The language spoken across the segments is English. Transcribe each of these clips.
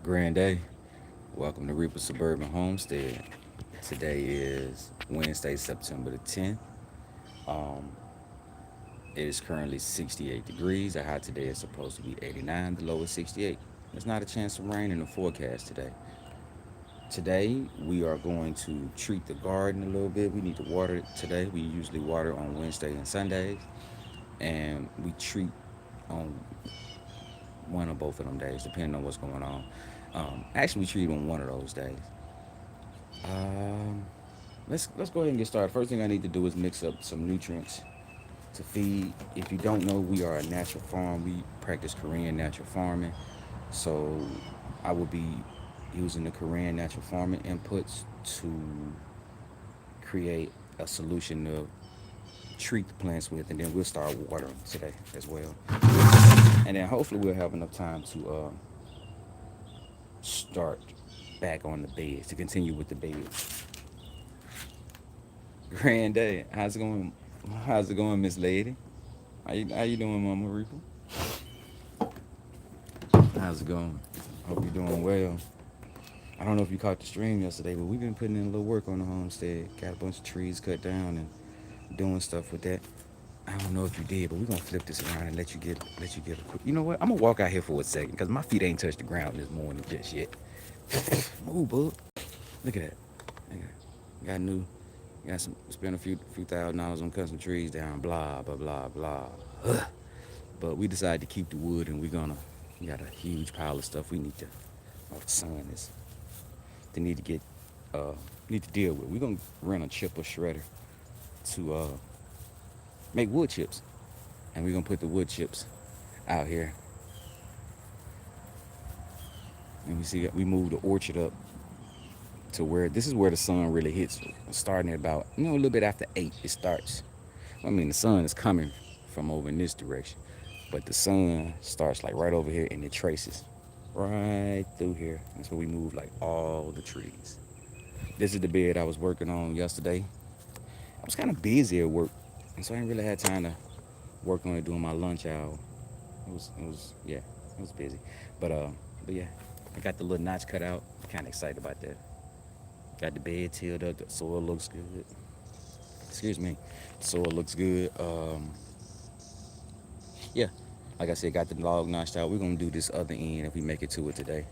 Grand day. Welcome to Reaper Suburban Homestead. Today is Wednesday, September the 10th. Um, it is currently 68 degrees. The high today is supposed to be 89. The low is 68. There's not a chance of rain in the forecast today. Today, we are going to treat the garden a little bit. We need to water it today. We usually water on Wednesday and Sundays, and we treat on one or both of them days, depending on what's going on. Actually, we treat on one of those days. Um, let's go ahead and get started. First thing I need to do is mix up some nutrients to feed. If you don't know, we are a natural farm. We practice Korean natural farming. So I will be using the Korean natural farming inputs to create a solution to treat the plants with, and then we'll start watering today as well. And then hopefully we'll have enough time to start back on the beds to continue with the beds. Grand day. How's it going? How's it going, Miss Lady? How you doing, Mama Reaper? How's it going? Hope you're doing well. I don't know if you caught the stream yesterday, but we've been putting in a little work on the homestead. Got a bunch of trees cut down and doing stuff with that. I don't know if you did, but we're gonna flip this around and let you get a quick. You know what? I'm gonna walk out here for a second because my feet ain't touched the ground this morning just yet. Move, bud. Look at that. Look at that. Got some. Spent a few $1,000s on cutting some trees down. Blah blah blah blah. Ugh. But we decided to keep the wood, and we got a huge pile of stuff we need to. Oh, the sun is. They uh need to deal with. We're gonna rent a chipper shredder to make wood chips, and we're gonna put the wood chips out here. And we moved the orchard up to where this is where the sun really hits, starting at about a little bit after 8. It starts. I mean, the sun is coming from over in this direction, but the sun starts like right over here and it traces right through here. And so we move like all the trees. This is the bed I was working on yesterday. I was kind of busy at work, and so I didn't really have time to work on it during my lunch hour. Yeah, it was busy, but but yeah, I got the little notch cut out. Kind of excited about that. Got the bed tilled up. The soil looks good. Excuse me. The soil looks good. Yeah, like I said, got the log notched out. We're gonna do this other end if we make it to it today.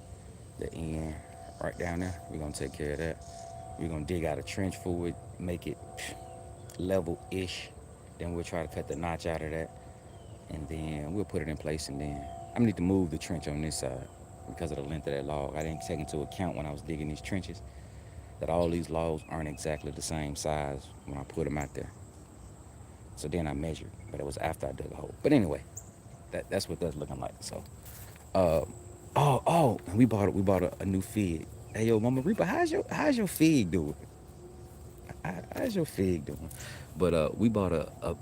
The end right down there. We're gonna take care of that. We're gonna dig out a trench for it, make it level-ish. Then we'll try to cut the notch out of that, and then we'll put it in place. And then I need to move the trench on this side because of the length of that log. I didn't take into account when I was digging these trenches that all these logs aren't exactly the same size when I put them out there. So then I measured, but it was after I dug a hole. But anyway, that's what that's looking like. So, uh, and we bought a new fig. Hey yo, Mama Reaper, how's your fig doing? How's your fig doing? But we bought a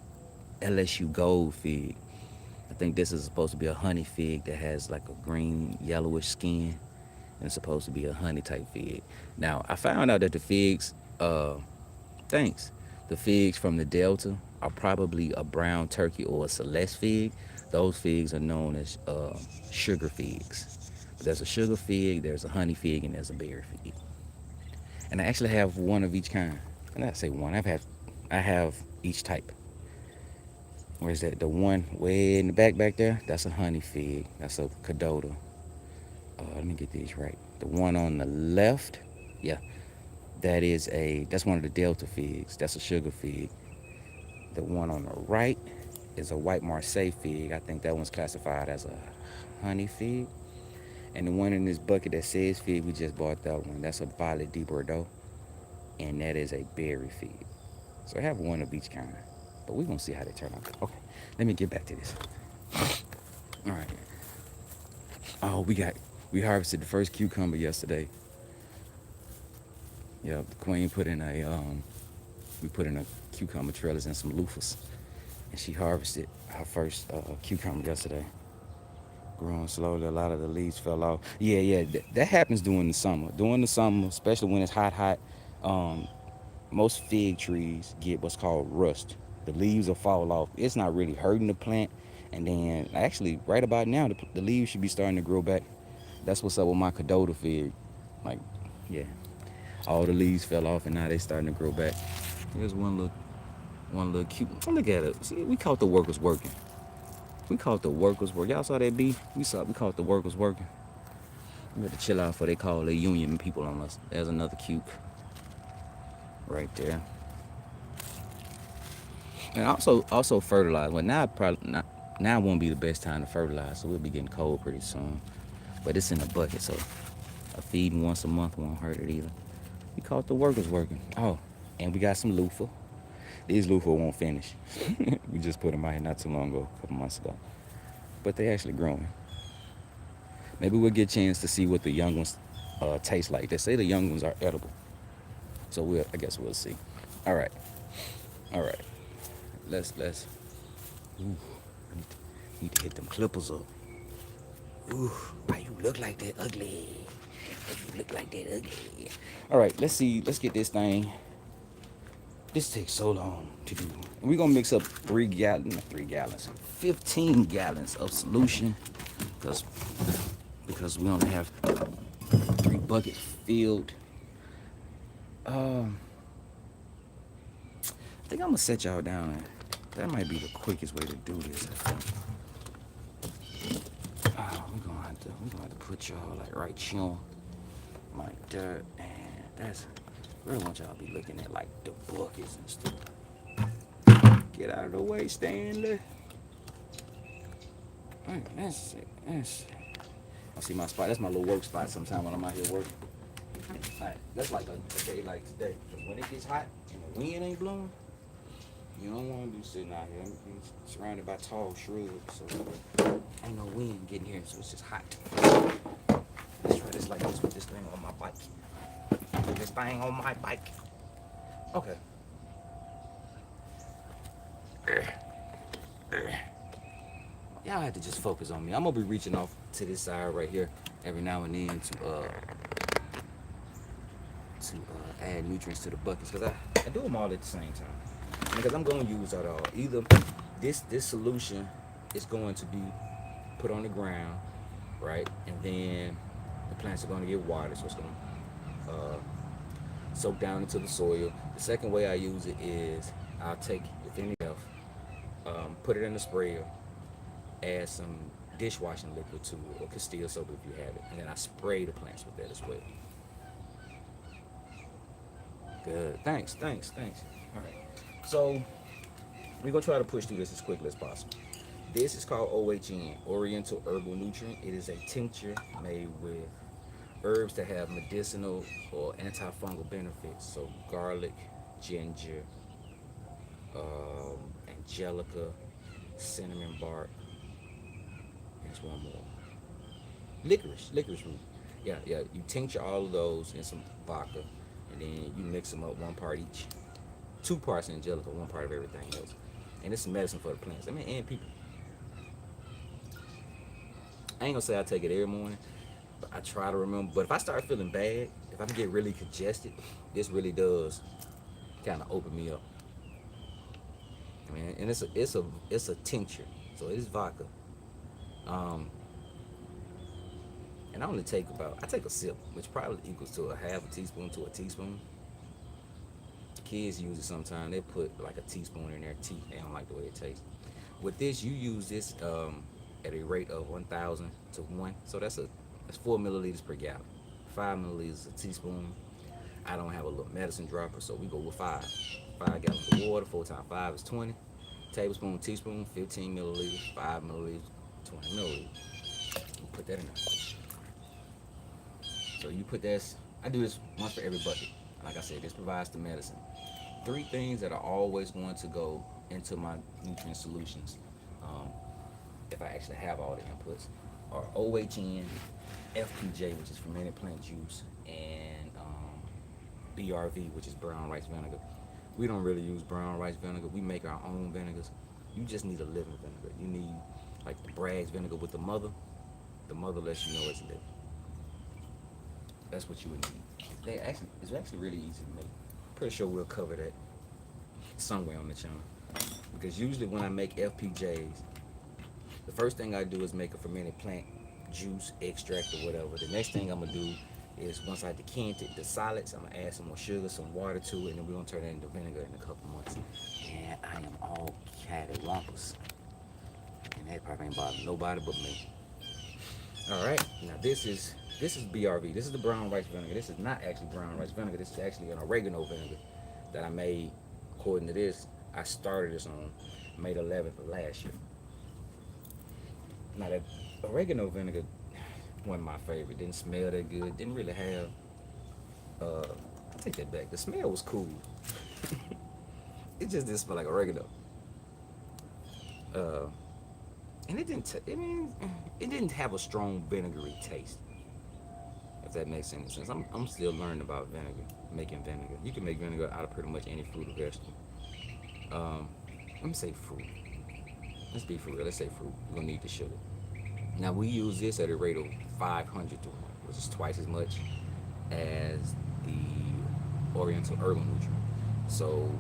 LSU gold fig. I think this is supposed to be a honey fig that has like a green yellowish skin, and it's supposed to be a honey type fig. Now I found out that thanks, the figs from the Delta are probably a brown turkey or a celeste fig. Those figs are known as sugar figs. But there's a sugar fig, there's a honey fig, and there's a berry fig. And I actually have one of each kind. And I say one, I have each type. Where's that? The one way in the back there, that's a honey fig. That's a cadota. Let me get these right. The one on the left, yeah, that's one of the Delta figs. That's a sugar fig. The one on the right is a white Marseille fig. I think that one's classified as a honey fig. And the one in this bucket that says fig, we just bought that one. That's a Violet de Bordeaux, and that is a berry fig. So I have one of each kind, but we're gonna see how they turn out. Okay, let me get back to this. All right. Oh, we harvested the first cucumber yesterday. Yeah, the queen we put in a cucumber trellis and some loofahs, and she harvested her first cucumber yesterday. Growing slowly, a lot of the leaves fell off. Yeah, that happens during the summer. During the summer, especially when it's hot, um, most fig trees get what's called rust. The leaves will fall off. It's not really hurting the plant, and then actually right about now, the leaves should be starting to grow back That's what's up with my cadota fig. Like, yeah, all the leaves fell off and now they starting to grow back. Here's one little cute. Oh, look at it. See, we caught the workers working. We caught the workers work. Y'all saw that bee? We caught the workers working. We had to chill out before they call their union people on us. There's another cute right there. And also fertilize. Well, now probably not. Now won't be the best time to fertilize, so we'll be getting cold pretty soon. But it's in a bucket, so a feeding once a month won't hurt it either. We caught the workers working. Oh, and we got some loofah. These loofah won't finish. We just put them out here not too long ago, a couple months ago. But they actually growing. Maybe we'll get a chance to see what the young ones taste like. They say the young ones are edible, so I guess we'll see. All right, all right. Let's. Ooh, need to hit them clippers up. Ooh, why you look like that ugly? Why you look like that ugly? All right, let's see. Let's get this thing. This takes so long to do. We're gonna mix up 3 gallons, 15 gallons of solution, because we only have 3 buckets filled. I think I'm gonna set y'all down. That might be the quickest way to do this. I think. We're gonna have to put y'all like right here, like that, and that's. I really want y'all to be looking at like the buckets and stuff. Get out of the way, Stanley. Alright, that's it. I see my spot. That's my little work spot sometime when I'm out here working. Alright, that's like a day like today. When it gets hot and the wind ain't blowing, you don't want to be sitting out here. I'm surrounded by tall shrubs, so ain't no wind getting here, so it's just hot. Let's try this like this with this thing on my bike. With this thing on my bike. Okay. Y'all have to just focus on me. I'm gonna be reaching off to this side right here every now and then to add nutrients to the buckets, because I do them all at the same time. Because I'm gonna use it all. Either this solution is going to be put on the ground, right, and then the plants are gonna get watered, so it's gonna soak down into the soil. The second way I use it is I'll take, if any else, put it in the sprayer, add some dishwashing liquid to it, or Castile soap if you have it, and then I spray the plants with that as well. Good. Thanks. All right. So we're gonna try to push through this as quickly as possible. This is called OHN, Oriental Herbal Nutrient. It is a tincture made with herbs that have medicinal or antifungal benefits. So garlic, ginger, angelica, cinnamon bark. There's one more. Licorice root. Yeah. You tincture all of those in some vodka, and then you mix them up, 1 part each. 2 parts angelica, 1 part of everything else. And it's medicine for the plants. I mean, and people. I ain't gonna say I take it every morning, but I try to remember. But if I start feeling bad, if I get really congested, this really does kind of open me up. I mean, and it's a tincture, so it is vodka. And I take a sip, which probably equals to a half a teaspoon to a teaspoon. Kids use it sometimes. They put like a teaspoon in their tea. They don't like the way it tastes. With this, you use this at a rate of 1,000 to 1. So that's 4 milliliters per gallon. 5 milliliters a teaspoon. I don't have a little medicine dropper, so we go with 5. 5 gallons of water. 4 times 5 is 20. Tablespoon, teaspoon, 15 milliliters. 5 milliliters, 20 milliliters. Put that in there. So you put this. I do this once for every bucket. Like I said, this provides the medicine. 3 things that are always going to go into my nutrient solutions, if I actually have all the inputs, are OHN, FPJ, which is fermented plant juice, and BRV, which is brown rice vinegar. We don't really use brown rice vinegar. We make our own vinegars. You just need a living vinegar. You need like the Bragg's vinegar with the mother. The mother lets you know it's living. That's what you would need. It's actually really easy to make. Pretty sure we'll cover that somewhere on the channel. Because usually when I make FPJs, the first thing I do is make a fermented plant juice, extract, or whatever. The next thing I'm gonna do is once I decant it, the solids, I'm gonna add some more sugar, some water to it, and then we're gonna turn it into vinegar in a couple months. And I am all cattywampus. And that probably ain't bothering nobody but me. All right, now this is BRV. This is the brown rice vinegar. This is not actually brown rice vinegar. This is actually an oregano vinegar that I made. According to this, I started this on May 11th of last year. Now that oregano vinegar, one of my favorite. Didn't smell that good. Didn't really have. I take that back. The smell was cool. It just didn't smell like oregano. Uh, and it didn't. It didn't have a strong vinegary taste. If that makes any sense. I'm still learning about vinegar, making vinegar. You can make vinegar out of pretty much any fruit or vegetable. Um, let me say fruit. Let's be for real. Let's say fruit. You're gonna need the sugar. Now we use this at a rate of 500 to 1, which is twice as much as the Oriental Herbal Nutrient. So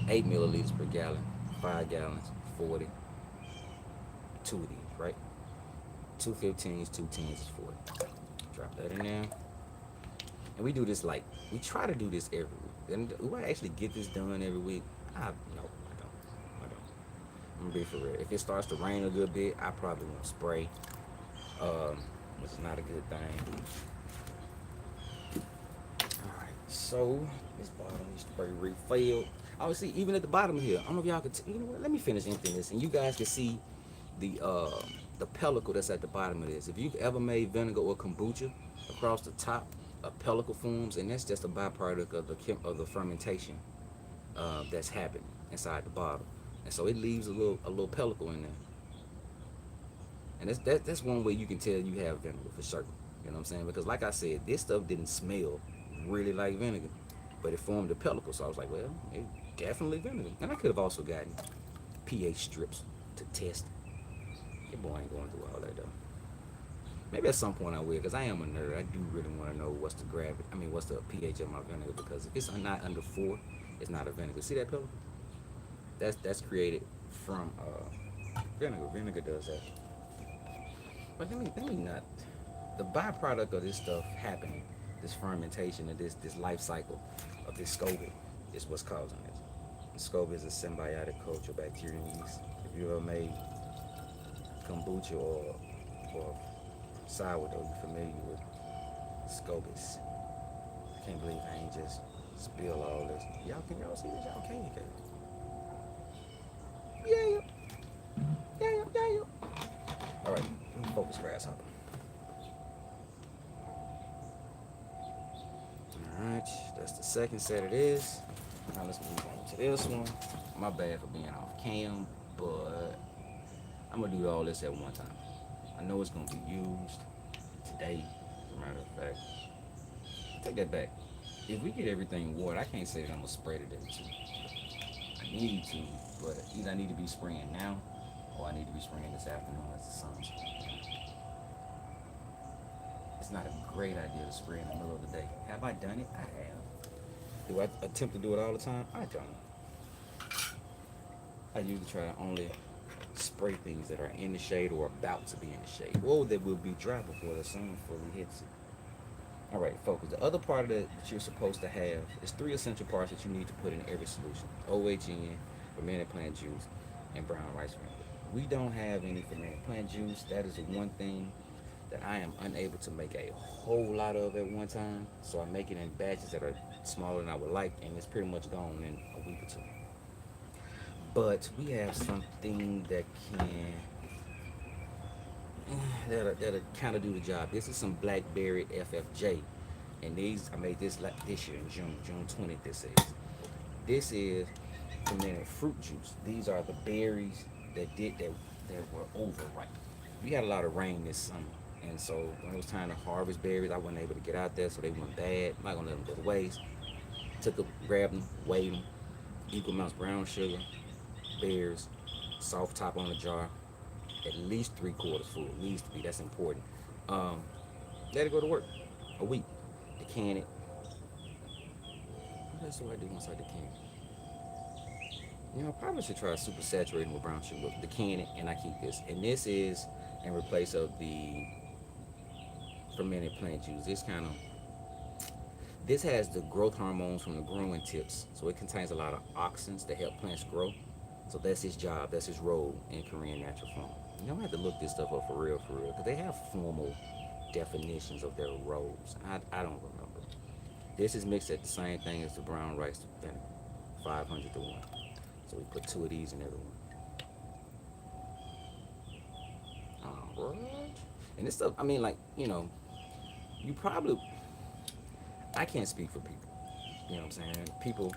8 milliliters per gallon, 5 gallons, 40. Two of these, right? Two 15s, two 10s is 40. Drop that in there. And we do this we try to do this every week. And do I actually get this done every week? No, I don't. I'm gonna be for real. If it starts to rain a good bit, I probably won't spray, which is not a good thing. All right, so this bottom needs to be refilled. Obviously, even at the bottom here, I don't know if y'all can. You know what? Let me finish emptying this, and you guys can see the pellicle that's at the bottom of this. If you've ever made vinegar or kombucha, across the top, a pellicle forms, and that's just a byproduct of the fermentation that's happening inside the bottle, and so it leaves a little pellicle in there, and that's one way you can tell you have vinegar for certain. You know what I'm saying? Because like I said, this stuff didn't smell really like vinegar, but it formed a pellicle, so I was like, well, it definitely vinegar. And I could have also gotten pH strips to test. Your boy ain't going through all that though. Maybe at some point I will, because I am a nerd. I do really want to know what's the gravity. I mean, what's the pH of my vinegar? Because if it's not under 4, it's not a vinegar. See that pellicle? That's created from vinegar. Vinegar does that. But let me not. The byproduct of this stuff happening, this fermentation, of this life cycle of this SCOBY, is what's causing this. The SCOBY is a symbiotic culture bacterium yeast. If you ever made kombucha or sourdough, you familiar with SCOBYs? I can't believe I ain't just spill all this. Y'all see this? Y'all can't. Yeah. All right, let me focus, grasshopper. All right, that's the second set of this. Now let's move on to this one. My bad for being off cam, but I'm gonna do all this at one time. I know it's gonna be used today, as a matter of fact. Take that back. If we get everything watered, I can't say that I'm gonna spray it every 2. I need to, but either I need to be spraying now, or I need to be spraying this afternoon as the sun's. It's not a great idea to spray in the middle of the day. Have I done it? I have. Do I attempt to do it all the time? I don't. I usually try to only spray things that are in the shade or about to be in the shade, or that will be dry before the sun fully hits it. All right, focus. The other part of that you're supposed to have is 3 essential parts that you need to put in every solution: OHN, fermented plant juice, and brown rice vinegar. We don't have any fermented plant juice. That is the one thing that I am unable to make a whole lot of at one time. So I make it in batches that are smaller than I would like, and it's pretty much gone in a week or 2. But we have something that that'll kind of do the job. This is some blackberry FFJ, and these I made this year in June 20th. This is fermented fruit juice. These are the berries that were overripe. We had a lot of rain this summer, and so when it was time to harvest berries, I wasn't able to get out there, so they went bad. I'm not gonna let them go to waste. Grabbed them, weighed them, equal amounts brown sugar, berries, soft top on the jar, at least 3/4 full. It needs to be. That's important. Let it go to work. A week. Decant it. What else do I do once I decant it? I probably should try super saturating with brown sugar. Decant it, and I keep this. And this is in replace of the fermented plant juice. This has the growth hormones from the growing tips, so it contains a lot of auxins that help plants grow. So that's his job, that's his role in Korean natural farm. You don't have to look this stuff up for real, because they have formal definitions of their roles. I don't remember. This is mixed at the same thing as the brown rice vinegar, 500 to 1. So we put 2 of these in every one. Alright. And this stuff, I mean, like, you probably, I can't speak for people. You know what I'm saying? People,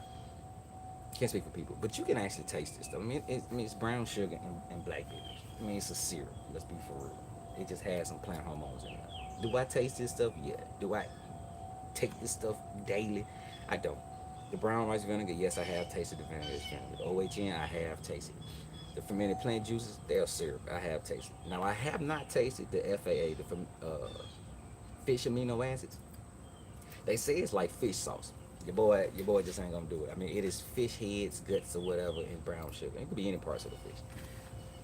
can't speak for people, but you can actually taste this stuff. It's brown sugar and blackberries. It's a syrup. Let's be for real. It just has some plant hormones in it. Do I taste this stuff? Yeah. Do I take this stuff daily? I don't. The brown rice vinegar, yes, I have tasted the vinegar. The OHN, I have tasted. The fermented plant juices, they're syrup. I have tasted. Now, I have not tasted the FAA, the fish amino acids. They say it's like fish sauce. Your boy just ain't gonna do it. It is fish heads, guts, or whatever, and brown sugar. It could be any parts of the fish,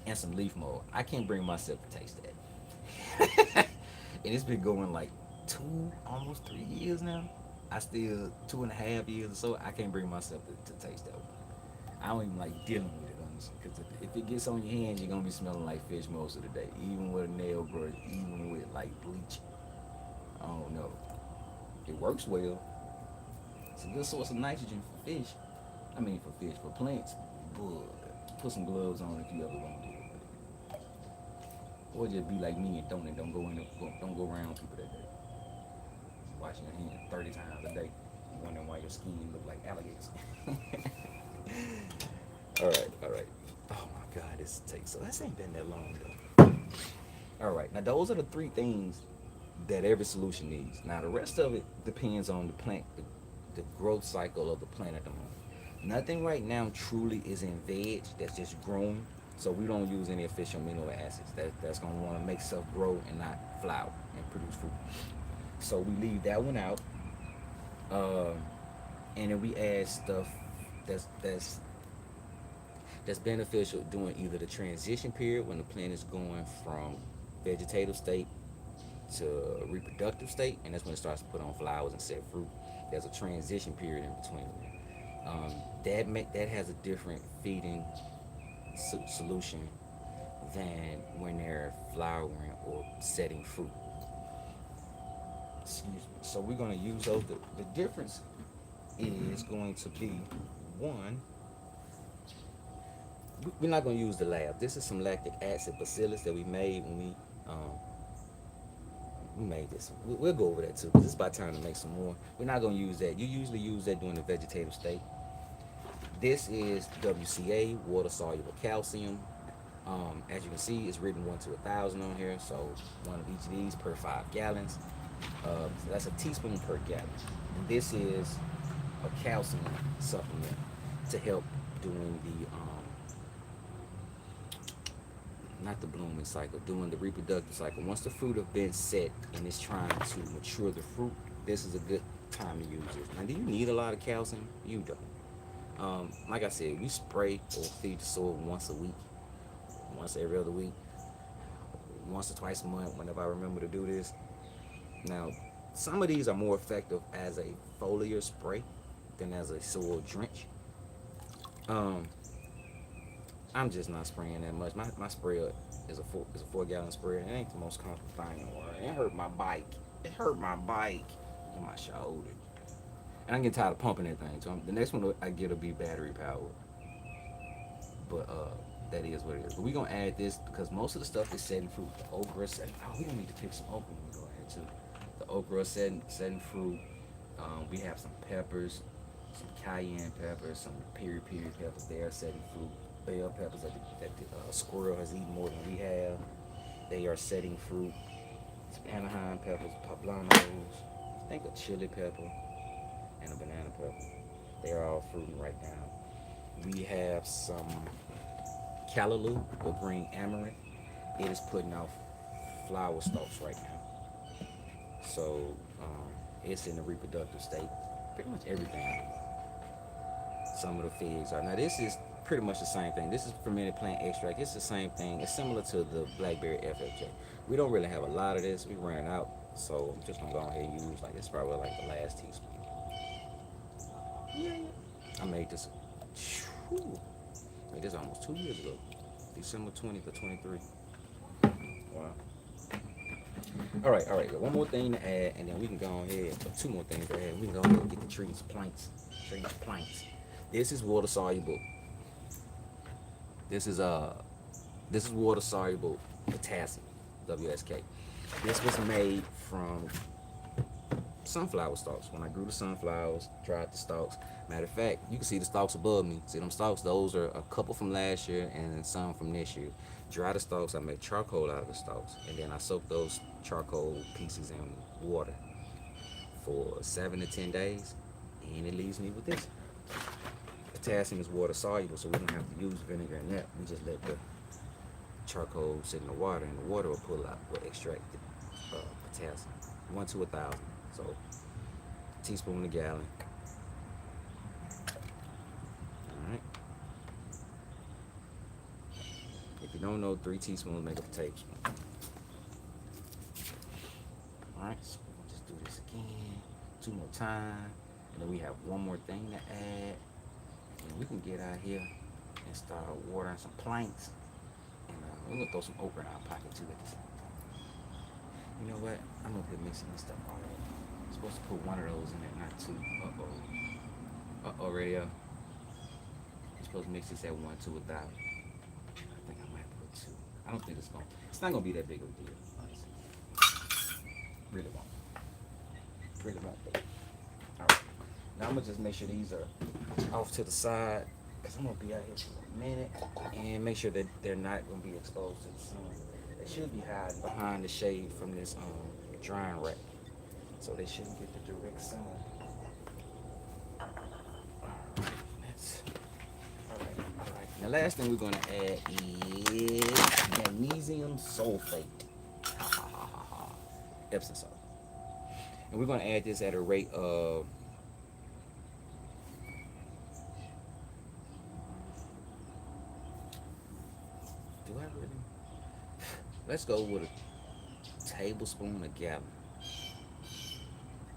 and some leaf mold. I can't bring myself to taste that. And it's been going like 2, almost 3 years now. I still 2.5 years or so. I can't bring myself to taste that one. I don't even like dealing with it, honestly, because if it gets on your hands, you're gonna be smelling like fish most of the day, even with a nail brush, even with like bleach. I don't know. It works well. It's a good source of nitrogen for fish. For plants. But put some gloves on if you ever want to do it. Or just be like me and don't go around people that day. Washing your hands 30 times a day. Wondering why your skin look like alligator skin. Alright. Oh my god, this takes so this ain't been that long though. Alright, now those are the 3 things that every solution needs. Now the rest of it depends on the plant, the growth cycle of the plant at the moment. Nothing right now truly is in veg that's just growing, so we don't use any official amino acids. That's gonna want to make stuff grow and not flower and produce fruit. So we leave that one out, and then we add stuff that's beneficial during either the transition period when the plant is going from vegetative state to reproductive state, and that's when it starts to put on flowers and set fruit. There's a transition period in between. That has a different feeding solution than when they're flowering or setting fruit. Excuse me. So we're going to use those. The difference is going to be one. We're not going to use the lab. This is some lactic acid bacillus that we made when we made this. We'll go over that too, because it's about time to make some more. We're not going to use that. You usually use that during the vegetative state. This is WCA, water soluble calcium. As you can see, it's written 1 to 1,000 on here, so one of each of these per 5 gallons. So that's a teaspoon per gallon. And this is a calcium supplement to help during the not the blooming cycle, during the reproductive cycle. Once the fruit have been set and it's trying to mature the fruit, this is a good time to use it. Now, do you need a lot of calcium? You don't. Like I said, we spray or feed the soil once a week, once every other week, once or twice a month whenever I remember to do this. Now, some of these are more effective as a foliar spray than as a soil drench. I'm just not spraying that much. My sprayer is a 4 gallon sprayer. It ain't the most comfortable thing in the world. It hurt my bike. It hurt my bike and my shoulder. And I'm getting tired of pumping that thing. So the next one I get will be battery powered. But that is what it is. But we're gonna add this because most of the stuff is setting fruit. The okra is setting. Oh, we don't need to pick some okra when we go ahead too. The okra is setting fruit. We have some peppers, some cayenne peppers, some peri peppers. They are setting fruit. Bell peppers that the squirrel has eaten more than we have. They are setting fruit. Some Anaheim peppers, poblanos. I think a chili pepper and a banana pepper. They are all fruiting right now. We have some callaloo or green amaranth. It is putting out flower stalks right now. So it's in the reproductive state. Pretty much everything. Some of the figs are. Now this is pretty much the same thing. This is fermented plant extract. It's the same thing. It's similar to the blackberry FFJ. We don't really have a lot of this. We ran out, So I'm just gonna go ahead and use like it's probably like the last teaspoon. Yeah, I made this. Whew, made this almost 2 years ago, December 20th of 23. Wow. All right. One more thing to add, and then we can go ahead. Or two more things to add. We can go ahead and get the trees planks. Trees planks. This is water soluble. This is uh, this is water soluble potassium, WSK. This was made from sunflower stalks. When I grew the sunflowers, dried the stalks. Matter of fact, you can see the stalks above me. See them stalks? Those are a couple from last year and some from this year. Dry the stalks, I make charcoal out of the stalks, and then I soak those charcoal pieces in water for 7 to 10 days, and it leaves me with this. Potassium is water soluble, so we don't have to use vinegar in that. We just let the charcoal sit in the water, and the water will pull out, will extract the potassium. 1 to 1,000. So, teaspoon a gallon. Alright. If you don't know, 3 teaspoons make up a tablespoon. Alright, so we'll just do this again. 2 more times. And then we have one more thing to add. And we can get out here and start watering some planks. And we're going to throw some okra in our pocket too at this. You know what? I'm going to be mixing this stuff all over. I'm supposed to put one of those in there, not 2. Uh-oh, radio. You're supposed to mix this at 1 to 1,000. I think I might put 2. I don't think it's not gonna be that big of a deal, honestly. Really won't. Really won't be. Alright. Now I'm gonna just make sure these are off to the side, because I'm gonna be out here for a minute, and make sure that they're not gonna be exposed to the sun. They should be hiding behind the shade from this drying rack, so they shouldn't get the direct sun. Alright. Now, last thing we're gonna add is magnesium sulfate. Epsom salt. And we're gonna add this at a rate of let's go with a tablespoon a gallon.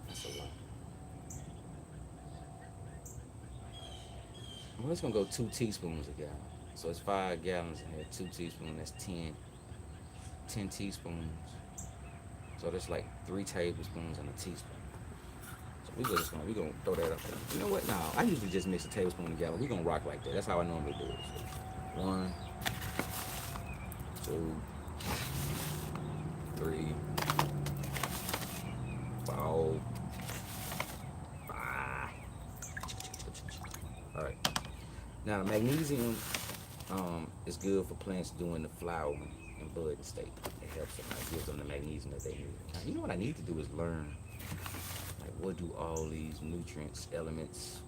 That's a lot. We're just gonna go 2 teaspoons a gallon. So it's 5 gallons in here. 2 teaspoons, that's 10 teaspoons. So that's like 3 tablespoons and a teaspoon. So we're gonna throw that up there. You know what? No, I usually just mix a tablespoon a gallon. We're gonna rock like that. That's how I normally do it. So 1, 2, 3, 4, 5. All right. Now, magnesium is good for plants during the flowering and budding state. It helps them. It gives them the magnesium that they need. Now, you know what I need to do is learn, like, what do all these nutrients, elements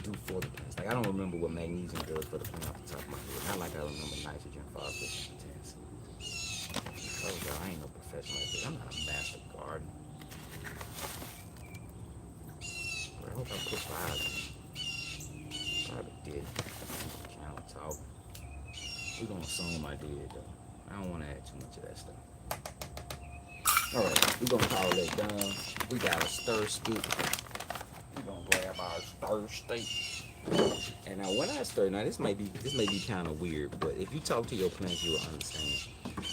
do for the plants? Like, I don't remember what magnesium does for the plant off the top of my head. Not like I remember nitrogen, phosphorus, and potassium. Oh, God, I ain't no professional at this. I'm not a master gardener. But I hope I put 5 in. Probably did. Kind of talk. We're gonna assume I did, though. I don't want to add too much of that stuff. All right, we're gonna call that done. We got a stir stick. We're gonna grab our stir stick. And now, when I stir, now this may be kind of weird, but if you talk to your plants, you will understand.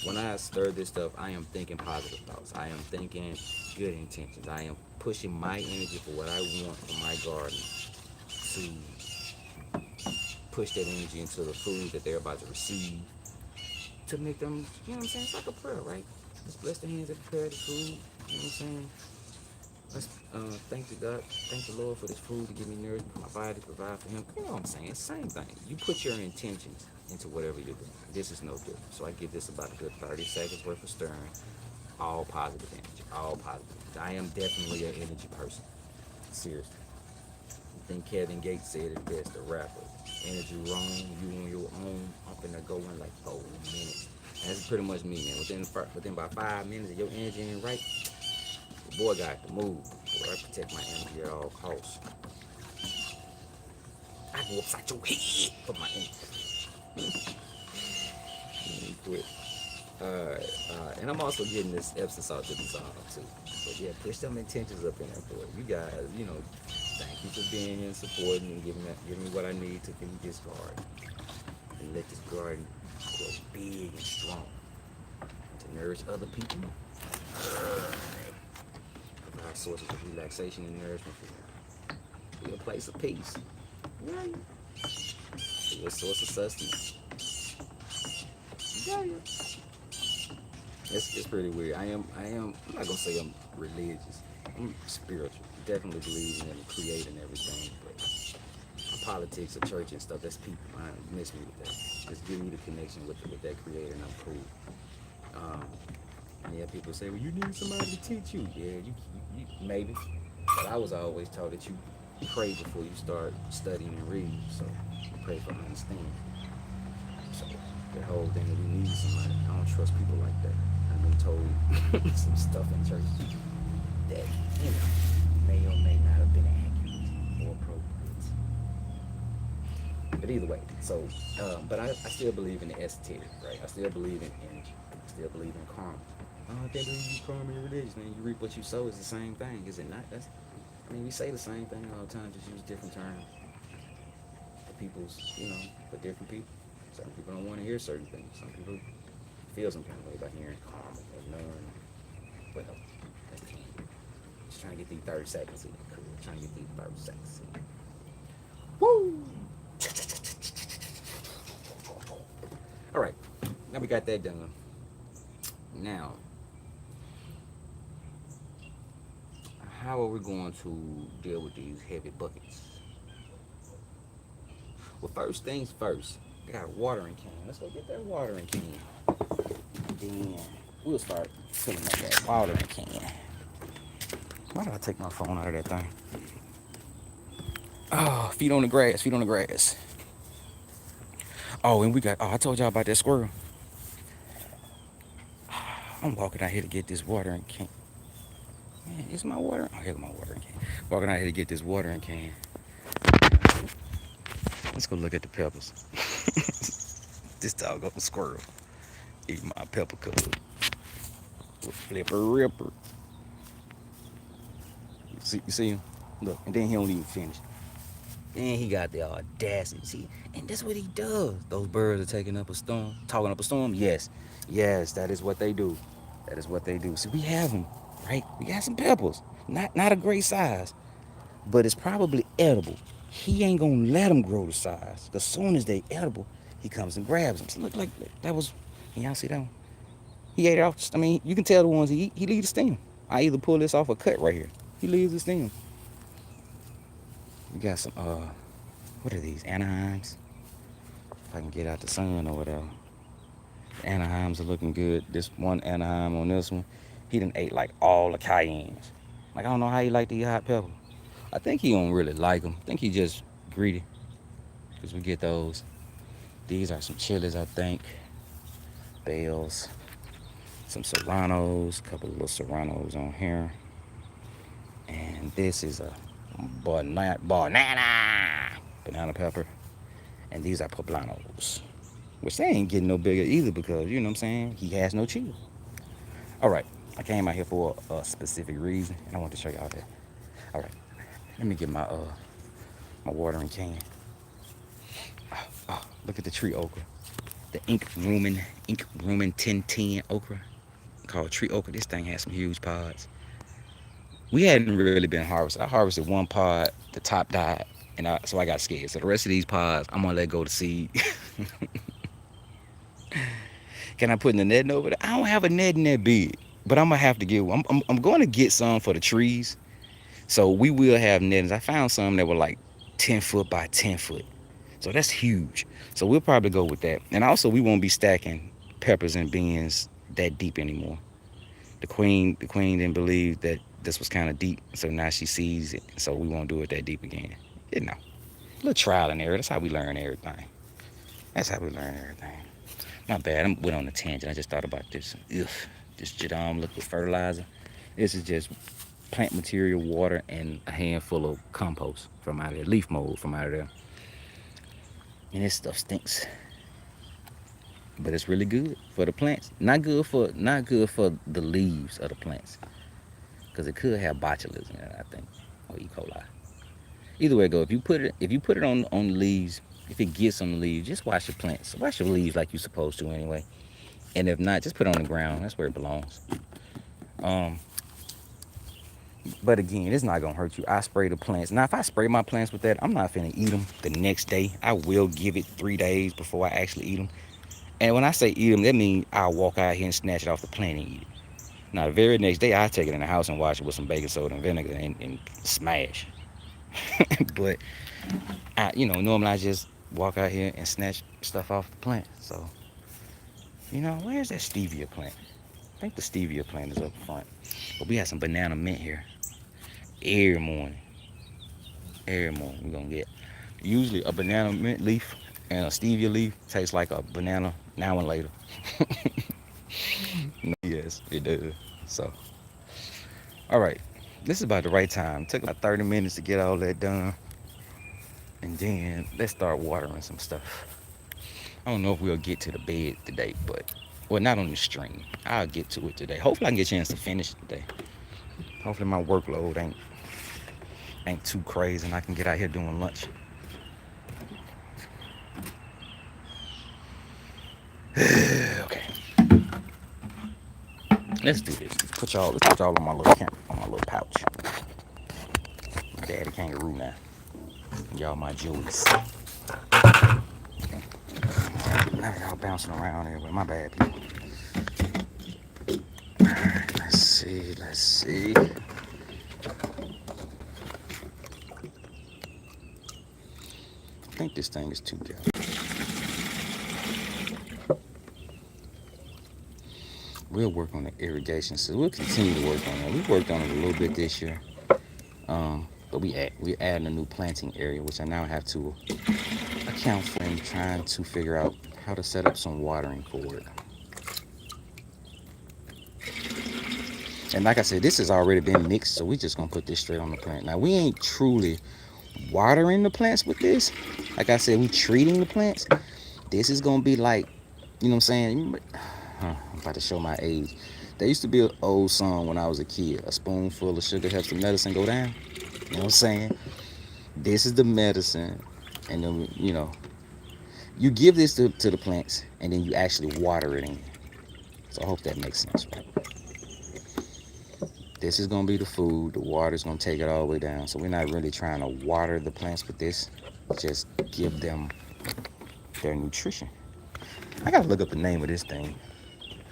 When I stir this stuff, I am thinking positive thoughts. I am thinking good intentions. I am pushing my energy for what I want for my garden to push that energy into the food that they're about to receive to make them, you know what I'm saying? It's like a prayer, right? Let's bless the hands that prepare the food, you know what I'm saying? Let's thank the Lord for this food to give me nourishment for my body, to provide for him. You know what I'm saying? It's the same thing. You put your intentions into whatever you're doing. This is no different. So I give this about a good 30 seconds worth of stirring. All positive energy. All positive energy. I am definitely an energy person. Seriously. I think Kevin Gates said it best, the rapper. Energy wrong, you on your own. I'm finna go in like 4 minutes. That's pretty much me, man. Within about 5 minutes, if your energy ain't right, the boy got to move. Boy, I protect my energy at all costs. I go upside your head for my energy. Let me quit. And I'm also getting this Epsom salt to dissolve too. But yeah, push them intentions up in there for it. You guys, thank you for being and supporting and giving me what I need to feed this garden and let this garden grow big and strong to nourish other people, provide sources of relaxation and nourishment for them. Be a place of peace. Right. Be a source of sustenance. Yeah. It's pretty weird. I'm not gonna say I'm religious. I'm spiritual. Definitely believe in creating everything, but politics of church and stuff, that's people. I miss me with that. Just give me the connection with that creator and I'm cool. Um, and yeah, people say, well, you need somebody to teach you. Yeah, you maybe. But I was always taught that you pray before you start studying and reading. So you pray for understanding. So that whole thing that we need somebody, I don't trust people like that. I've been told some stuff in church that, may or may not have been accurate or appropriate. But either way, so, but I still believe in the esoteric, right? I still believe in energy. I still believe in karma. Oh, I can't believe you karma and religion, man. You reap what you sow is the same thing, is it not? We say the same thing all the time, just use different terms for people's, for different people. Certain people don't want to hear certain things. Some people feel some kind of way about hearing karma or none. Well, that's the thing. Just trying to get these 30 seconds in. Cool. Trying to get these 30 seconds in. Woo! All right. Now we got that done. Now, how are we going to deal with these heavy buckets? Well, first things first. I got a watering can. Let's go get that watering can. Then we'll start filling up that watering can. Why did I take my phone out of that thing? Oh, feet on the grass, feet on the grass. Oh, and I told y'all about that squirrel. I'm walking out here to get this watering can. Man, is my water? Oh, here's my watering can. Walking out here to get this watering can. Let's go look at the peppers. This doggone squirrel eat my pepper cub. Flipper ripper. You see him? Look, and then he don't even finish. Then he got the audacity. See, and that's what he does. Those birds are taking up a storm. Talking up a storm? Yes. Yes, that is what they do. That is what they do. See, we have them, right? We got some peppers. Not a great size, but it's probably edible. He ain't gonna let them grow the size. As soon as they edible, he comes and grabs them. So look like that was, can y'all see that one? He ate it off. I mean, you can tell the ones he eat. He leaves the stem. I either pull this off or cut right here. He leaves the stem. We got some, what are these, Anaheims? If I can get out the sun or whatever. The Anaheims are looking good. This one Anaheim on this one, he done ate like all the cayennes. Like, I don't know how he like to eat hot pepper. I think he don't really like them. I think he just greedy. Because we get those. These are some chilies, I think. Bells. Some serranos. A couple of little serranos on here. And this is a banana pepper. And these are poblanos. Which they ain't getting no bigger either because, you know what I'm saying, he has no chill. All right. I came out here for a specific reason. And I want to show y'all that. All right. Let me get my watering can. Oh, look at the tree okra. The ink rumen 1010 okra. Called tree okra. This thing has some huge pods. We hadn't really been harvested. I harvested one pod, the top died, so I got scared. So the rest of these pods, I'm gonna let go to seed. Can I put in the netting over there? I don't have a netting that big, but I'm gonna have to get one. I'm going to get some for the trees. So we will have nettings. I found some that were like 10 foot by 10 foot. So that's huge. So we'll probably go with that. And also we won't be stacking peppers and beans that deep anymore. The queen didn't believe that this was kind of deep, so now she sees it. So we won't do it that deep again. A little trial and error. That's how we learn everything. Not bad. I went on a tangent. I just thought about this. This Jadam liquid fertilizer. This is just plant material, water, and a handful of compost from out of there, leaf mold from out of there. And this stuff stinks, but it's really good for for the plants. Not good for the leaves of the plants, because it could have botulism in it, I think, or E. coli. Either way it go, if you put it on the leaves, if it gets on the leaves, just wash your plants. Wash your leaves like you're supposed to anyway. And if not, just put it on the ground. That's where it belongs. Um, but again, it's not gonna hurt you. I spray the plants. Now, if I spray my plants with that, I'm not finna eat them the next day. I will give it 3 days before I actually eat them. And when I say eat them, that means I'll walk out here and snatch it off the plant and eat it. Now, the very next day, I take it in the house and wash it with some baking soda and vinegar and smash. But normally I just walk out here and snatch stuff off the plant. So, where's that stevia plant? I think the stevia plant is up front. But we have some banana mint here. Every morning. Every morning we're gonna get usually a banana mint leaf and a stevia leaf tastes like a banana now and later. Yes, it does. So, all right. This is about the right time. Took about 30 minutes to get all that done. And then let's start watering some stuff. I don't know if we'll get to the bed today, but well, not on the stream. I'll get to it today. Hopefully I can get a chance to finish it today. Hopefully my workload ain't too crazy and I can get out here doing lunch. Okay. Let's do this. Let's put y'all on my little on my little pouch. My daddy kangaroo now. Y'all my jewels. Now y'all bouncing around everywhere. My bad, people. Alright, let's see. I think this thing is 2 gallons. We'll work on the irrigation, so we'll continue to work on that. We worked on it a little bit this year, but we're adding a new planting area, which I now have to account for and trying to figure out how to set up some watering for it. And like I said, this has already been mixed, so we're just gonna put this straight on the plant. Now we ain't truly watering the plants with this. Like I said, we treating the plants. This is gonna be like, you know what I'm saying? I'm about to show my age. There used to be an old song when I was a kid. A spoonful of sugar helps the medicine go down. You know what I'm saying? This is the medicine. And then, you give this to the plants and then you actually water it in. So I hope that makes sense, right? This is going to be the food. The water is going to take it all the way down. So we're not really trying to water the plants with this. Just give them their nutrition. I got to look up the name of this thing.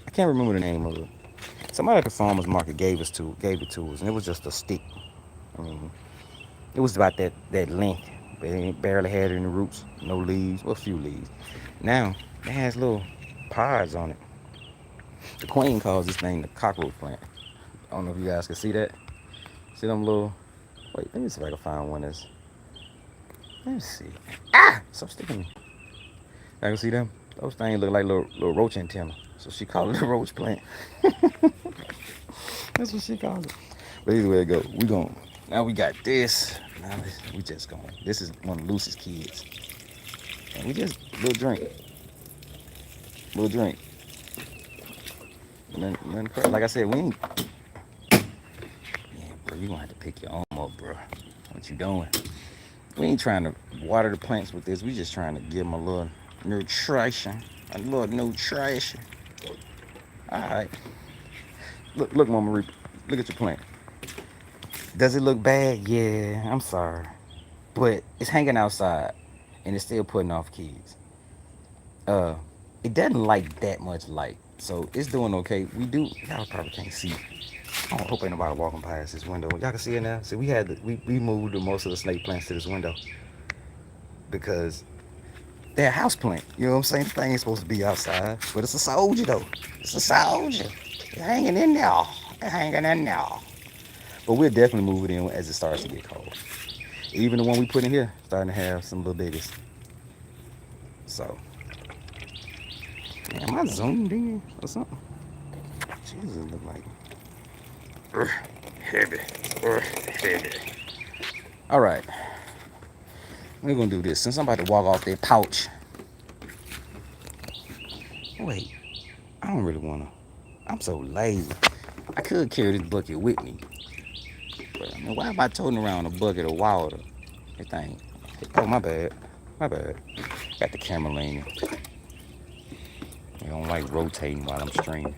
I can't remember the name of it. Somebody at the farmer's market gave it to us, and it was just a stick. I mean, it was about that length. It barely had any roots, no leaves, well, a few leaves. Now, it has little pods on it. The queen calls this thing the cockroach plant. I don't know if you guys can see that. See them little... Wait, let me see if I can find one that's... Let me see. Ah! Stop sticking me. I can see them. Those things look like little roach antenna. So she called it a roach plant. That's what she called it. But either way it go, now we got this. Now we just going. This is one of Lucy's kids. And we just, little drink. And then, like I said, we ain't... Yeah, bro, you gonna have to pick your arm up, bro. What you doing? We ain't trying to water the plants with this. We just trying to give them a little nutrition. All right. Look, Mama Reaper. Look at your plant. Does it look bad? Yeah, I'm sorry. But it's hanging outside and it's still putting off kids. It doesn't like that much light. So it's doing okay. Y'all probably can't see. I hope ain't nobody walking past this window. Y'all can see it now. See, we moved most of the snake plants to this window because they're a house plant. You know what I'm saying? The thing ain't supposed to be outside, but it's a soldier though. It's a soldier. It's hanging in there. But we'll definitely move it in as it starts to get cold. Even the one we put in here starting to have some little babies. So, am I zoomed in or something? Jesus, look like heavy. All right, we're gonna do this. Since I'm about to walk off that pouch. Wait, I don't really wanna. I'm so lazy. I could carry this bucket with me, but I mean, why am I toting around a bucket of water? That thing. Oh, my bad. My bad. Got the camera leaning. I don't like rotating while I'm streaming.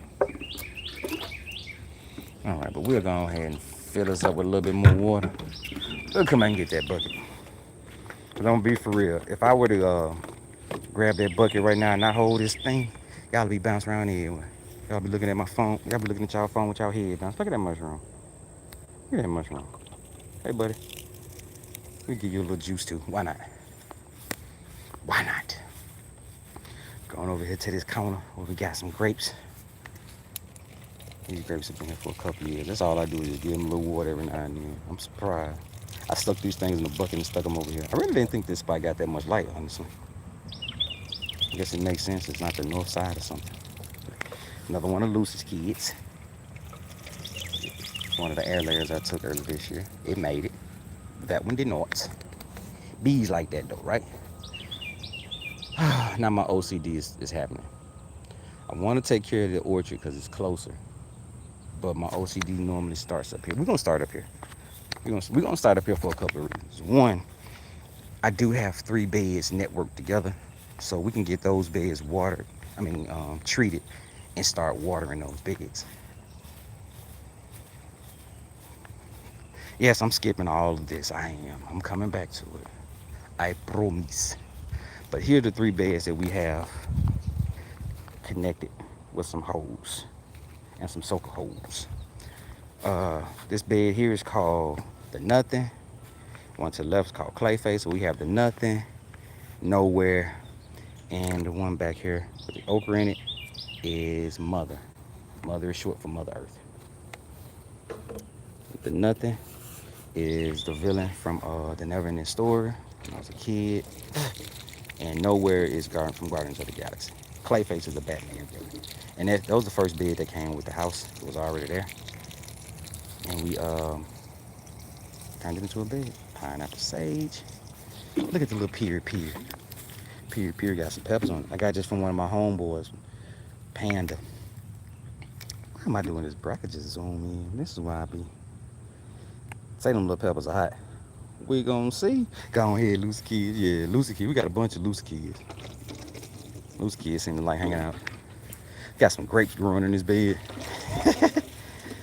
All right, but we'll go ahead and fill us up with a little bit more water. We'll come back and get that bucket. But I'm gonna be for real. If I were to grab that bucket right now and not hold this thing, y'all be bouncing around everywhere. Y'all be looking at my phone. Y'all be looking at y'all phone with y'all head down. Look at that mushroom. Look at that mushroom. Hey, buddy. We'll give you a little juice too. Why not? Why not? Going over here to this corner where we got some grapes. These grapes have been here for a couple of years. That's all I do is give them a little water every now and then. I'm surprised. I stuck these things in the bucket and stuck them over here. I really didn't think this spot got that much light, honestly. I guess it makes sense. It's not the north side or something. Another one of Lucy's kids. One of the air layers I took earlier this year. It made it. That one did not. Bees like that though, right? Now my OCD is happening. I want to take care of the orchard because it's closer. But my OCD normally starts up here. We're going to start up here. We're gonna start up here for a couple of reasons. One, I do have 3 beds networked together. So we can get those beds watered, treated, and start watering those beds. Yes, I'm skipping all of this. I am. I'm coming back to it. I promise. But here are the 3 beds that we have connected with some holes and some soaker holes. This bed here is called the Nothing. One to the left is called Clayface. So we have the Nothing, Nowhere, and the one back here with the ochre in it is Mother. Mother is short for Mother Earth. The Nothing is the villain from the Neverending Story when I was a kid. And Nowhere is from Guardians of the Galaxy. Clayface is the Batman villain. And that was the first bed that came with the house. It was already there. And we turned it into a bed. Pineapple sage. Look at the little pear. Pear got some peppers on it. I got just from one of my homeboys, Panda. Why am I doing this, bro? I could just zoom in. This is why I be. Say them little peppers are hot. We gonna see. Go on ahead, Lucy kids. Yeah, Lucy kids. We got a bunch of Lucy kids. Lucy kids seem to like hanging out. Got some grapes growing in this bed.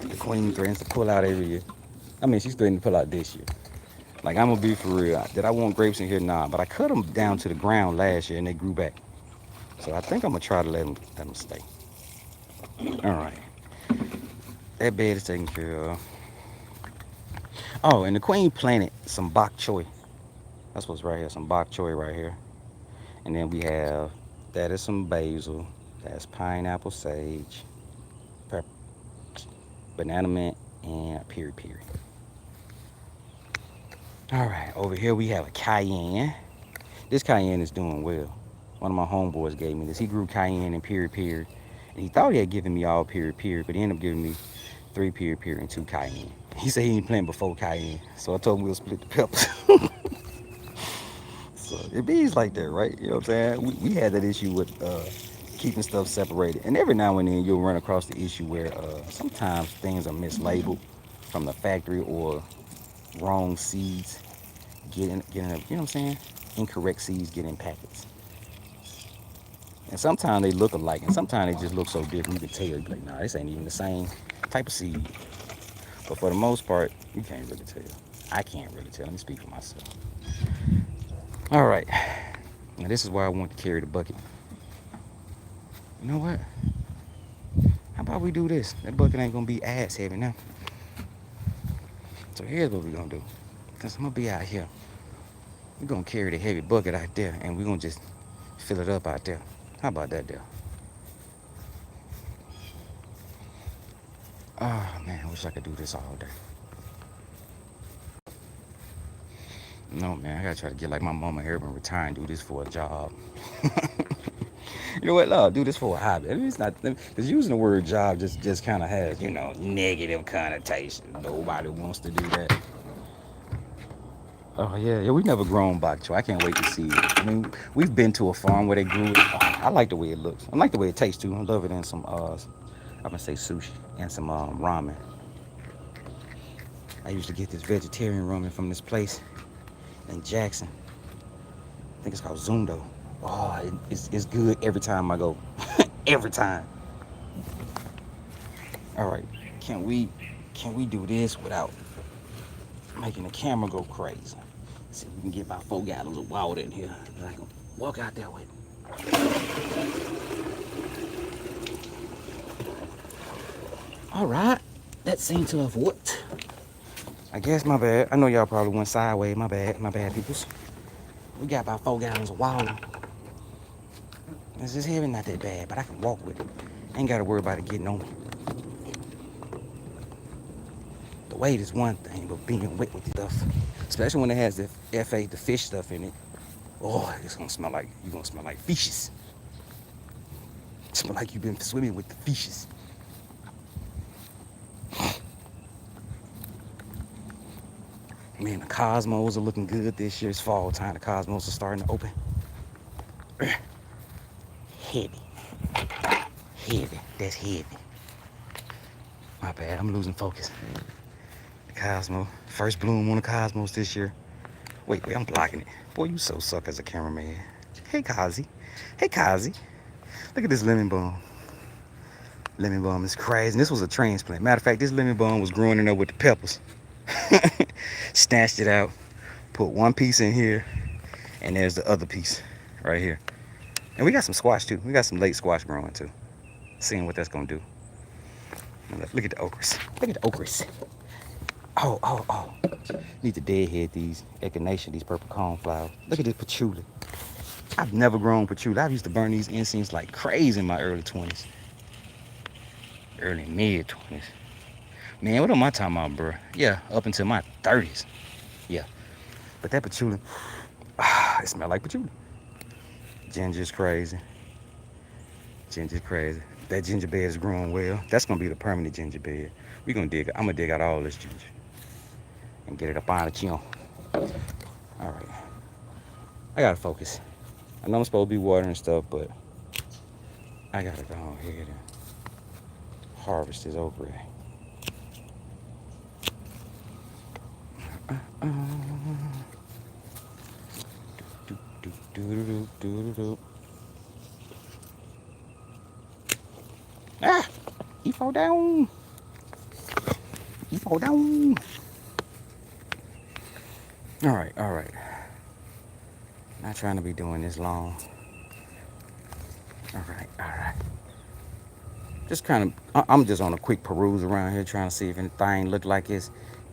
The queen threatens to pull out every year. She's threatening to pull out this year. Like, I'm gonna be for real. Did I want grapes in here? Nah, but I cut them down to the ground last year and they grew back. So I think I'm gonna try to let them stay. All right. That bed is taken care of. Oh, and the queen planted some bok choy. That's what's right here. Some bok choy right here. And then we have, that is some basil. That's pineapple sage, pepper, banana mint, and piri. All right, over here we have a cayenne. This cayenne is doing well. One of my homeboys gave me this. He grew cayenne and piri. And he thought he had given me all piri, but he ended up giving me 3 piri and 2 cayenne. He said he didn't plant before cayenne. So I told him we'll split the peppers. So it bees like that, right? You know what I'm saying? We had that issue with keeping stuff separated. And every now and then you'll run across the issue where sometimes things are mislabeled from the factory or wrong seeds getting, you know what I'm saying? Incorrect seeds get in packets. And sometimes they look alike, and sometimes they just look so different you can tell. You're like, nah, this ain't even the same type of seed. But for the most part, you can't really tell. I can't really tell. Let me speak for myself. All right. Now this is why I want to carry the bucket. You know what? How about we do this? That bucket ain't gonna be ass heavy now. So here's what we're gonna do. Because I'm gonna be out here. We're gonna carry the heavy bucket out there, and we're gonna just fill it up out there. How about that there? Oh man, I wish I could do this all day. No man, I gotta try to get like my mama here and retire and do this for a job. You know what? No, do this for a hobby. It's not, because using the word job just kind of has, negative connotation. Nobody wants to do that. Oh yeah, yeah. We never grown bok choy. I can't wait to see it. I mean, we've been to a farm where they grew it. Oh, I like the way it looks. I like the way it tastes too. I love it in some I'm gonna say sushi and some ramen. I usually get this vegetarian ramen from this place in Jackson. I think it's called Zundo. Oh, it's good every time I go. Every time. All right, can we can we do this without making the camera go crazy? See if we can get about 4 gallons of water in here. I can walk out there with. All right, that seemed to have worked. I guess my bad. I know y'all probably went sideways. My bad, peoples. We got about 4 gallons of water. This is heavy, not that bad, but I can walk with it. Ain't gotta worry about it getting on me. The weight is one thing, but being wet with stuff, especially when it has the FA, the fish stuff in it, oh, it's gonna smell like, you're gonna smell like fishes. Smell like you've been swimming with the fishes. Man, the cosmos are looking good this year. It's fall time. The cosmos are starting to open. Heavy. Heavy. That's heavy. My bad. I'm losing focus. The cosmos. First bloom on the cosmos this year. Wait, I'm blocking it. Boy, you so suck as a cameraman. Hey, Kazi. Hey, Kazi. Look at this lemon balm. Lemon balm is crazy. And this was a transplant. Matter of fact, this lemon balm was growing in there with the peppers. Snatched it out. Put one piece in here. And there's the other piece right here. And we got some squash too. We got some late squash growing too. Seeing what that's gonna do. Look at the okras. Look at the okras. Oh. Need to deadhead these echinacea, these purple cornflowers. Look at this patchouli. I've never grown patchouli. I used to burn these incense like crazy in my early 20s. Early mid 20s. Man, what am I talking about, bro? Yeah, up until my 30s. Yeah. But that patchouli, it smelled like patchouli. Ginger's crazy. Ginger's crazy. That ginger bed is growing well. That's gonna be the permanent ginger bed. I'm gonna dig out all this ginger and get it up on the chin. All right. I gotta focus. I know I'm supposed to be watering stuff, but I gotta go ahead and harvest this okra. Ah! He fall down. He fall down. All right. Not trying to be doing this long. All right. Just kind of, I'm just on a quick peruse around here trying to see if anything look like it's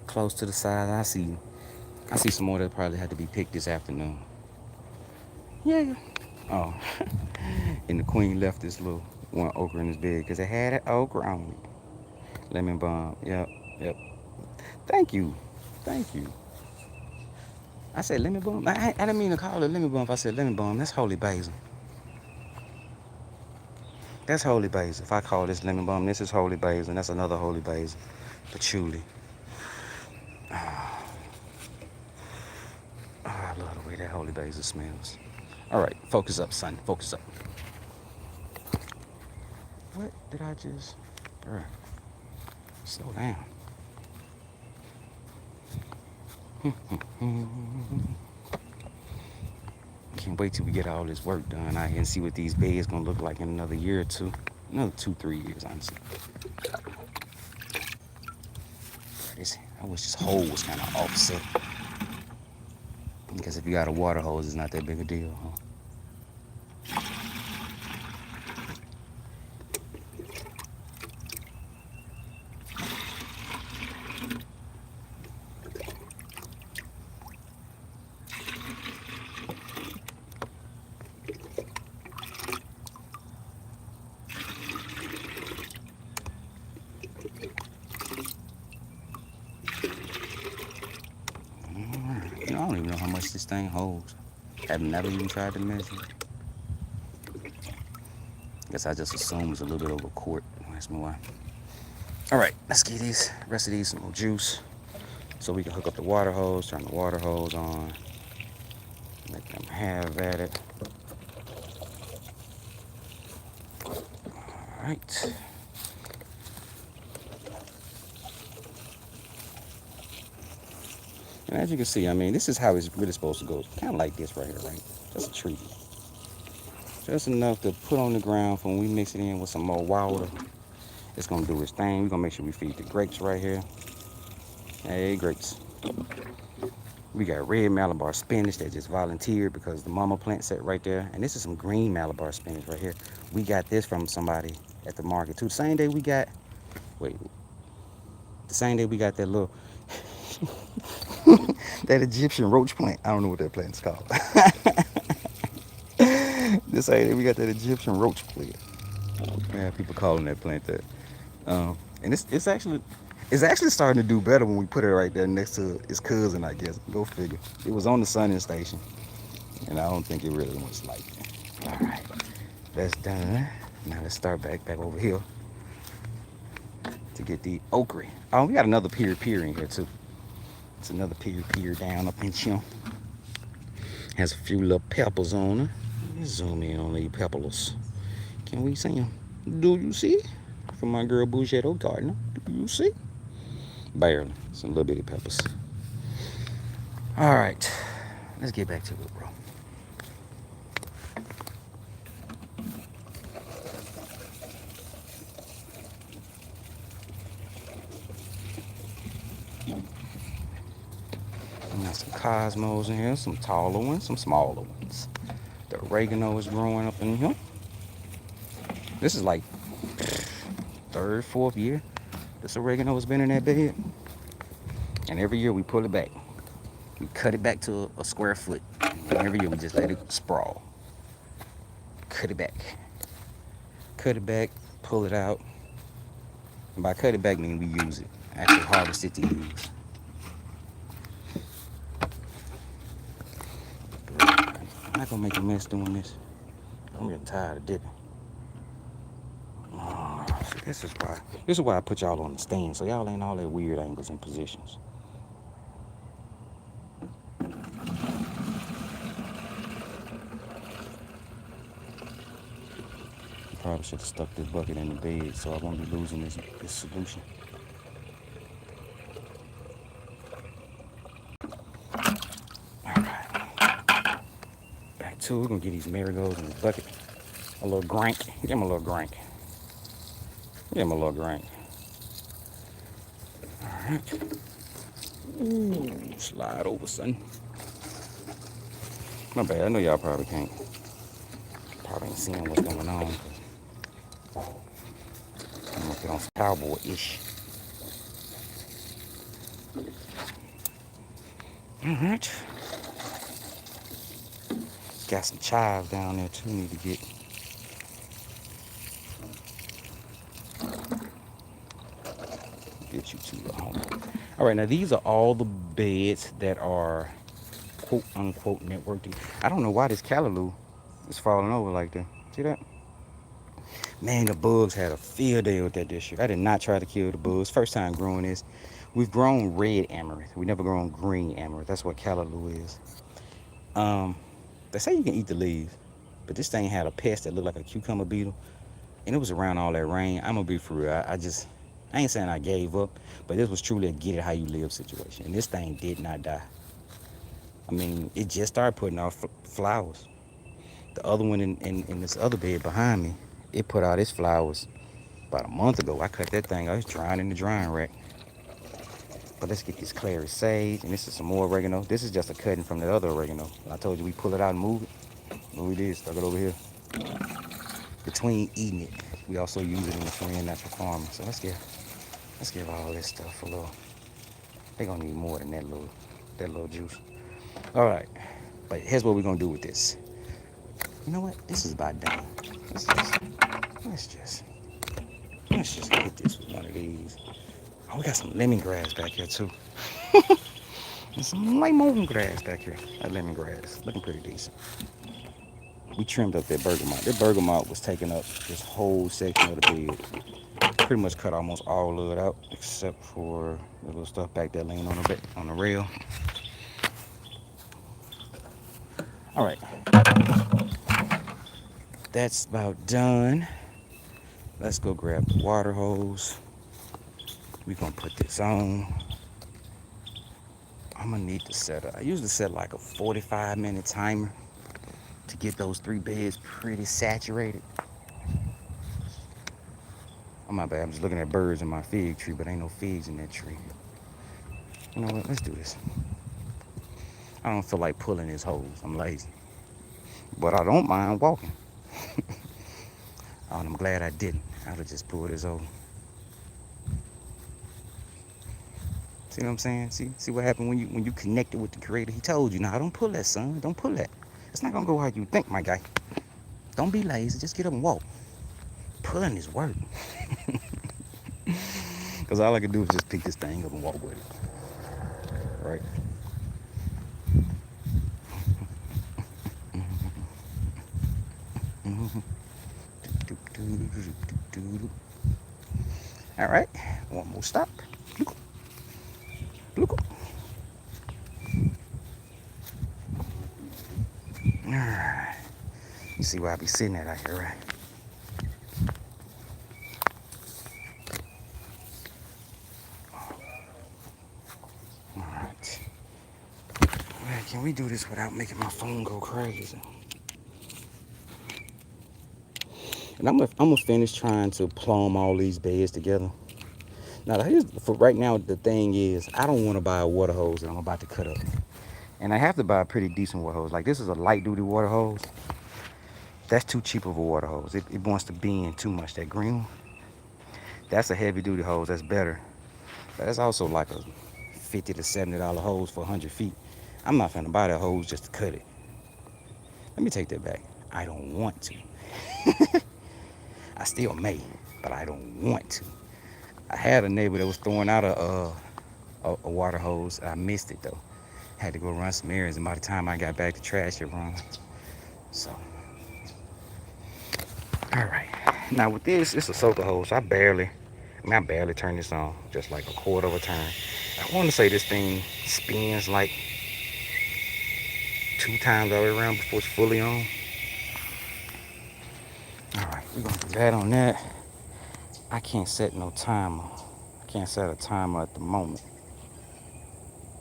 close to the size. I see some more that probably had to be picked this afternoon. Yeah. Oh, and the queen left this little one okra in his bed because it had an okra on it. Lemon balm. Yep. Thank you. I said lemon balm. I didn't mean to call it lemon balm. If I said lemon balm, that's holy basil. That's holy basil. If I call this lemon balm, this is holy basil, and that's another holy basil. Patchouli. Oh, I love the way that holy basil smells. All right, focus up, son. Focus up. What did I just... Bruh, slow down. Can't wait till we get all this work done out here and see what these beds gonna look like in another year or two. Another 2-3 years, honestly. I wish this hole was kind of offset. Because if you got a water hose, it's not that big a deal, huh? I don't even know how much this thing holds. I've never even tried to measure it. Guess I just assume it's a little bit over a quart. Ask me why. All right, let's get these rest of these some more juice. so we can hook up the water hose, turn the water hose on, let them have at it. All right. And as you can see, I mean, this is how it's really supposed to go. Kind of like this right here, right? Just a treat. Just enough to put on the ground for when we mix it in with some more water. It's gonna do its thing. We're gonna make sure we feed the grapes right here. Hey, grapes. We got red Malabar spinach that just volunteered because the mama plant set right there. And this is some green Malabar spinach right here. We got this from somebody at the market too. The same day we got, wait, the same day we got that little, that Egyptian roach plant. I don't know what that plant's called. This same day we got that Egyptian roach plant. Yeah, people calling that plant that. And it's actually starting to do better when we put it right there next to its cousin, I guess. Go figure. It was on the sunning station, and I don't think it really was like it. All right, that's done. Now let's start back over here to get the okra. Oh, we got another pear in here too. It's another pear down up in here. Has a few little peppers on it. Let's zoom in on these peppers. Can we see them? Do you see? From my girl Bougetto Gardener. Do you see? Barely. Some little bitty peppers. All right. Let's get back to it, bro. I got some cosmos in here, some taller ones, some smaller ones. The oregano is growing up in here. This is like third, fourth year this oregano has been in that bed. And every year we pull it back. We cut it back to a square foot. And every year we just let it sprawl. Cut it back. Cut it back, pull it out. And by cut it back, I mean we use it. Actually harvest it to use. I'm not gonna make a mess doing this. I'm getting tired of dipping. Oh, see, this is why I put y'all on the stand, so y'all ain't all that weird angles and positions. Probably should have stuck this bucket in the bed so I won't be losing this solution. Alright. Back to it. We're gonna get these marigolds in the bucket. A little grank. Give him a little grank. Give him a little grank. Alright. Ooh, slide over, son. My bad. I know y'all probably can't. Probably ain't seeing what's going on. I'm gonna get on some cowboy-ish. Alright. Got some chives down there too. Need to get. Get you to the home. Alright, now these are all the beds that are quote unquote networked. I don't know why this callaloo is falling over like that. See that? Man, the bugs had a field day with that this year. I did not try to kill the bugs. First time growing this. We've grown red amaranth. We never grown green amaranth. That's what callaloo is. They say you can eat the leaves, but this thing had a pest that looked like a cucumber beetle, and it was around all that rain. I'm gonna be for real. I ain't saying I gave up, but this was truly a get it how you live situation. And this thing did not die. I mean, it just started putting out flowers. The other one in this other bed behind me, it put out its flowers about a month ago. I cut that thing out. It's drying in the drying rack. But let's get this clary sage, and this is some more oregano. This is just a cutting from the other oregano. I told you we pull it out and move it. What we did, stuck it over here. Between eating it, we also use it in the Korean natural farming. So let's give all this stuff a little. They're gonna need more than that little juice. All right, but here's what we're gonna do with this. You know what? This is about done. Let's just hit this with one of these. Oh, we got some lemongrass back here too. There's some lemongrass back here. That lemongrass looking pretty decent. We trimmed up that bergamot. That bergamot was taking up this whole section of the bed. Pretty much cut almost all of it out except for the little stuff back there laying on the rail. All right, that's about done. Let's go grab the water hose. We're gonna put this on. I'm gonna need to I usually set like a 45-minute timer to get those 3 beds pretty saturated. Oh my bad, I'm just looking at birds in my fig tree, but ain't no figs in that tree. You know what, let's do this. I don't feel like pulling this hose, I'm lazy. But I don't mind walking. And I'm glad I didn't. I'd have just pulled this over. See what I'm saying? See what happened when you connected with the creator? He told you, nah, don't pull that, son. Don't pull that. It's not gonna go how you think, my guy. Don't be lazy, just get up and walk. Pulling is work. Because all I can do is just pick this thing up and walk with it. Right? All right, one more stop. Look. All right. You see where I be sitting at out here, right? All right. Well, can we do this without making my phone go crazy? And I'm gonna finish trying to plumb all these beds together. Now, for right now, the thing is, I don't want to buy a water hose that I'm about to cut up. And I have to buy a pretty decent water hose. Like, this is a light-duty water hose. That's too cheap of a water hose. It wants to bend too much, that green one. That's a heavy-duty hose. That's better. But that's also like a $50 to $70 hose for 100 feet. I'm not finna buy that hose just to cut it. Let me take that back. I don't want to. I still may, but I don't want to. I had a neighbor that was throwing out a water hose. I missed it though. Had to go run some errands, and by the time I got back, the trash had run. So, all right. Now with this, it's a soaker hose. I barely turn this on, just like a quarter of a turn. I want to say this thing spins like 2 times all the way around before it's fully on. All right, we're gonna do that on that. I can't set no timer. I can't set a timer at the moment.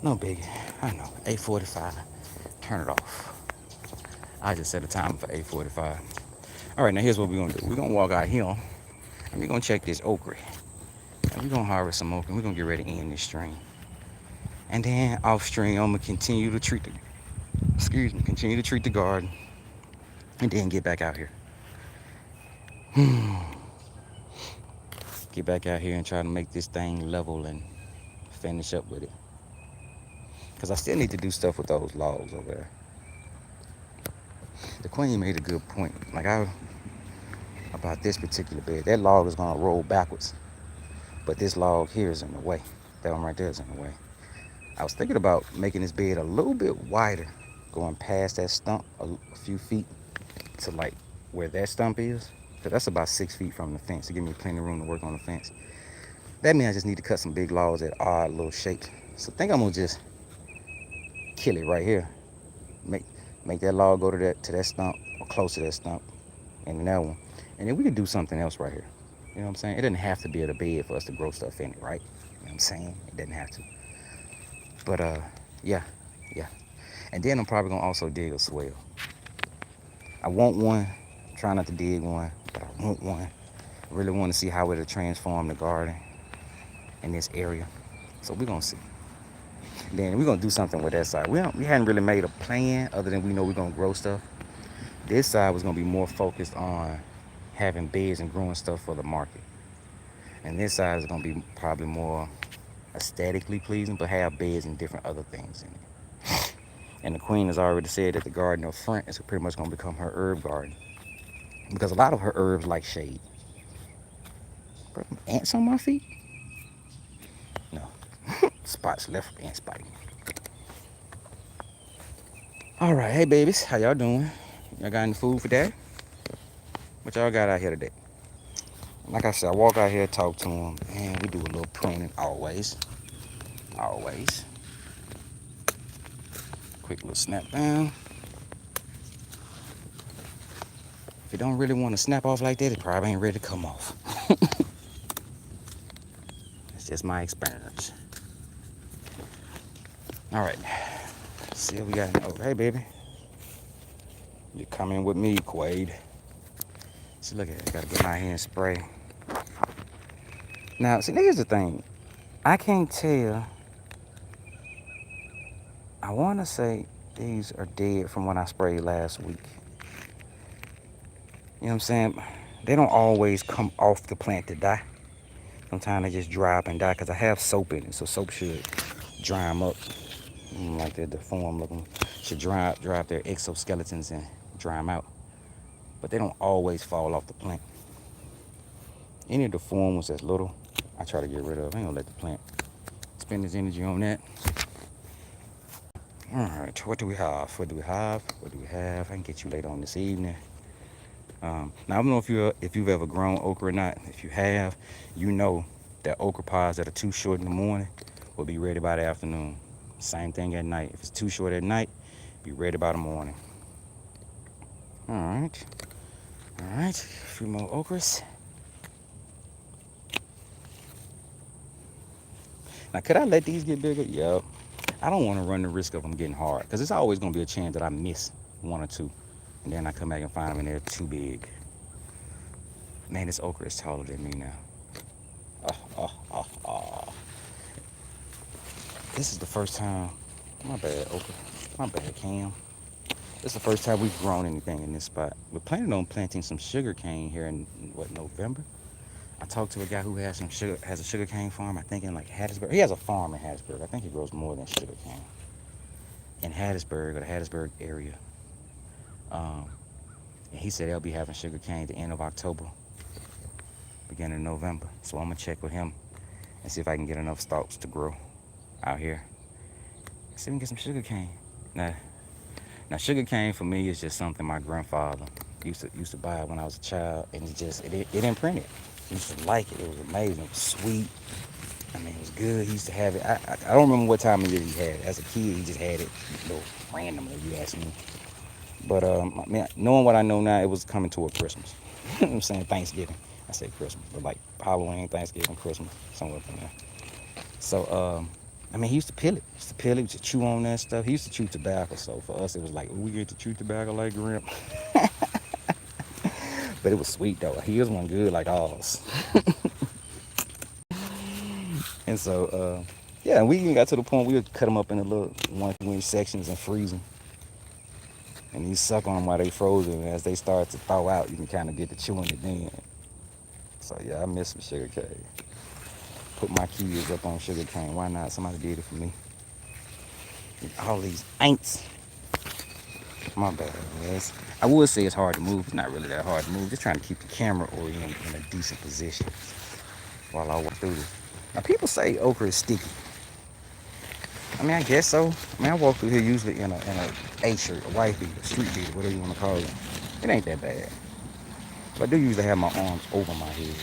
No biggie. I know. 8:45. Turn it off. I just set a timer for 8:45. All right, now here's what we're gonna do. We're gonna walk out here, and we're gonna check this okra. And we're gonna harvest some okra. And we're gonna get ready to end this stream. And then off stream, I'm gonna continue to treat the garden, and then get back out here. Get back out here and try to make this thing level and finish up with it. Because I still need to do stuff with those logs over there. The queen made a good point. About this particular bed. That log is gonna roll backwards. But this log here is in the way. That one right there is in the way. I was thinking about making this bed a little bit wider, going past that stump a few feet to like where that stump is. Because that's about 6 feet from the fence to give me plenty of room to work on the fence. That means I just need to cut some big logs at odd little shapes. So I think I'm gonna just kill it right here. Make that log go to that stump or close to that stump and that one. And then we can do something else right here. You know what I'm saying? It doesn't have to be at a bed for us to grow stuff in it, right? You know what I'm saying? It doesn't have to. But yeah. And then I'm probably gonna also dig a swale. I want one. I'm trying not to dig one, but I want one. I really want to see how it'll transform the garden in this area. So we're gonna see. Then we're gonna do something with that side. We hadn't really made a plan other than we know we're gonna grow stuff. This side was gonna be more focused on having beds and growing stuff for the market. And this side is gonna be probably more aesthetically pleasing, but have beds and different other things in it. And the queen has already said that the garden up front is pretty much gonna become her herb garden. Because a lot of her herbs like shade. Ants on my feet? No. Spots left ant biting. All right, hey babies, how y'all doing? Y'all got any food for daddy? What y'all got out here today? like I said, I walk out here, talk to them, and we do a little pruning always. Always. Quick little snap down. If it don't really want to snap off like that, it probably ain't ready to come off. It's just my experience. All right. See what we got. Oh, hey, baby. You coming with me, Quade. See, look at it. Gotta get my hand spray. Now, see, here's the thing. I can't tell. I want to say these are dead from when I sprayed last week. You know what I'm saying? They don't always come off the plant to die. Sometimes they just dry up and die because I have soap in it, so soap should dry them up. Like the form looking should dry up their exoskeletons and dry them out. But they don't always fall off the plant. Any of the forms that's little, I try to get rid of. I ain't gonna let the plant spend its energy on that. All right, what do we have? What do we have? What do we have? I can get you later on this evening. Now I don't know if you've ever grown okra or not. If you have, you know that okra pods that are too short in the morning will be ready by the afternoon. Same thing at night. If it's too short at night, be ready by the morning. All right, a few more okras. Now, could I let these get bigger? Yup. I don't want to run the risk of them getting hard because it's always going to be a chance that I miss one or two. And then I come back and find them and they're too big. Man, this okra is taller than me now. This is the first time. My bad, okra. My bad, Cam. This is the first time we've grown anything in this spot. We're planning on planting some sugar cane here in, November? I talked to a guy who has a sugar cane farm, I think in like Hattiesburg. He has a farm in Hattiesburg. I think he grows more than sugar cane. In Hattiesburg, or the Hattiesburg area. And he said they'll be having sugar cane at the end of October, beginning of November. So I'm gonna check with him and see if I can get enough stalks to grow out here. See if we can get some sugar cane. Now sugar cane for me is just something my grandfather used to buy when I was a child, and it imprinted. He used to like it. It was amazing. It was sweet. I mean, it was good. He used to have it. I don't remember what time of year he had it. As a kid, he just had it, randomly, if you ask me. But man, knowing what I know now, it was coming toward Christmas. You know what I'm saying? Thanksgiving. I say Christmas, but like Halloween, Thanksgiving, Christmas, somewhere from there. So, I mean, he used to peel it. He used to chew on that stuff. He used to chew tobacco. So for us, it was like, we get to chew tobacco like Grim. But it was sweet though. His one good like ours. And so, yeah, we even got to the point we would cut them up into little 1-2-inch sections and freeze them. And you suck on them while they frozen. And as they start to thaw out, you can kind of get to chewing it then. So yeah, I miss some sugar cane. Put my kids up on sugar cane. Why not? Somebody did it for me. All these ain'ts. My bad, guys. I would say it's hard to move. It's not really that hard to move. Just trying to keep the camera oriented in a decent position while I walk through this. Now, people say okra is sticky. I mean, I guess so. I mean, I walk through here usually in a A-shirt, a white beater, street beater, whatever you want to call it. It ain't that bad. But I do usually have my arms over my head,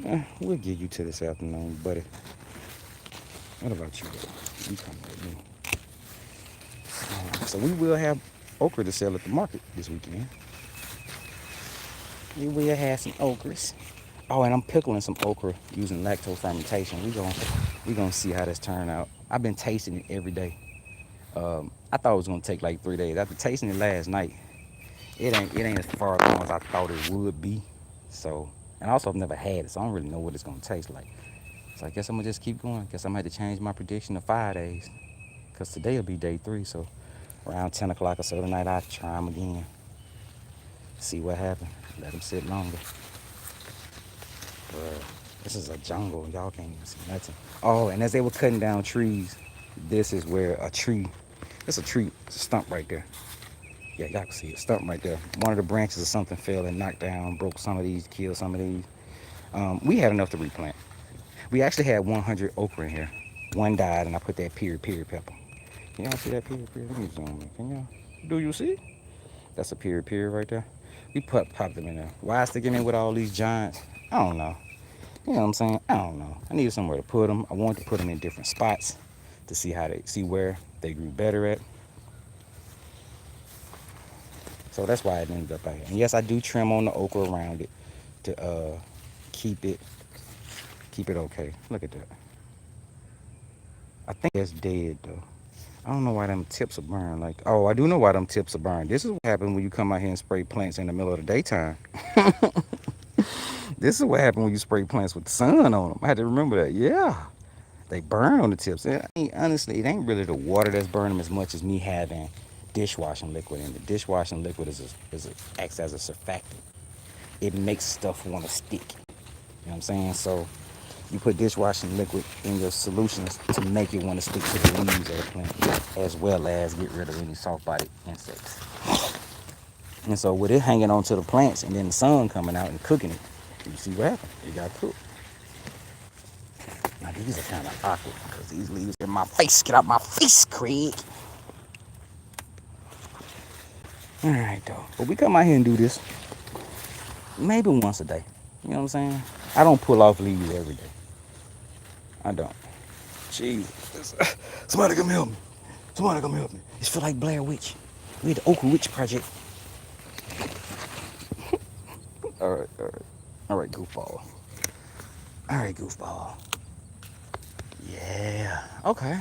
though. We'll get you to this afternoon, buddy. What about you, though? You come with me. So we will have okra to sell at the market this weekend. We will have some okras. Oh, and I'm pickling some okra using lactose fermentation. We gonna see how this turn out. I've been tasting it every day. I thought it was gonna take like 3 days. After tasting it last night, it ain't as far along as I thought it would be. So, and also I've never had it, so I don't really know what it's gonna taste like. So I guess I'm gonna just keep going. Guess I might have to change my prediction to 5 days, cause today will be day 3. So around 10 o'clock or so tonight, I'll try them again. See what happens. Let them sit longer. This is a jungle. Y'all can't even see nothing. Oh, and as they were cutting down trees, this is where it's a stump right there. Yeah, y'all can see it, stump right there. One of the branches of something fell and knocked down, broke some of these, killed some of these. We had enough to replant. We actually had 100 okra in here. One died, and I put that peri pepper. Can y'all see that peri? Let me zoom in. Can y'all? Do you see? That's a peri right there. We popped them in there. Why I stick in there with all these giants? I don't know. You know what I'm saying? I don't know. I needed somewhere to put them. I wanted to put them in different spots to see where they grew better at. So that's why it ended up out here. And yes, I do trim on the okra around it to keep it okay. Look at that. I think that's dead though. I don't know why them tips are burned. Like, oh, I do know why them tips are burned. This is what happens when you come out here and spray plants in the middle of the daytime. This is what happened when you spray plants with the sun on them. I had to remember that. Yeah, they burn on the tips. I mean, honestly, it ain't really the water that's burning them as much as me having dishwashing liquid in. The dishwashing liquid acts as a surfactant. It makes stuff want to stick. You know what I'm saying? So you put dishwashing liquid in your solutions to make it want to stick to the leaves of the plant, as well as get rid of any soft-bodied insects. And so with it hanging onto the plants and then the sun coming out and cooking it, you see what happened? It got cooked. Now these are kind of awkward because these leaves in my face. Get out my face, Craig. All right, though. But we come out here and do this maybe once a day. You know what I'm saying? I don't pull off leaves every day. I don't. Jesus. Somebody come help me. Somebody come help me. It feel like Blair Witch. We had the Oak Witch Project. All right, all right. All right, goofball. All right, goofball. Yeah. Okay.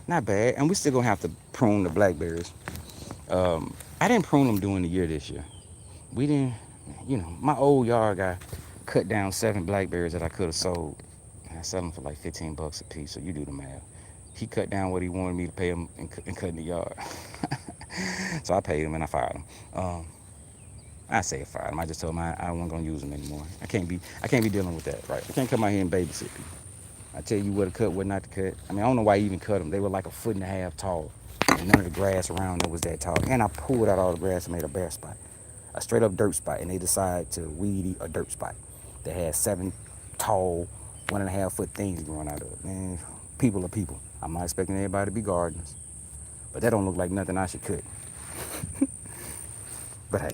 Not bad. And we still gonna have to prune the blackberries. I didn't prune them during the year this year. We didn't, my old yard guy cut down 7 blackberries that I could have sold. And I sell them for like $15 a piece, so you do the math. He cut down what he wanted me to pay him and cut in the yard. So I paid him and I fired him. I say I fired him. I just told him I wasn't gonna use them anymore. I can't be dealing with that, right? I can't come out here and babysit people. I tell you what to cut, what not to cut. I mean, I don't know why you even cut them. They were like 1.5 feet tall, and none of the grass around them was that tall. And I pulled out all the grass and made a bare spot, a straight up dirt spot. And they decided to weed eat a dirt spot that had 7 tall, 1.5 foot things growing out of it. Man, people are people. I'm not expecting everybody to be gardeners, but that don't look like nothing I should cut. But hey,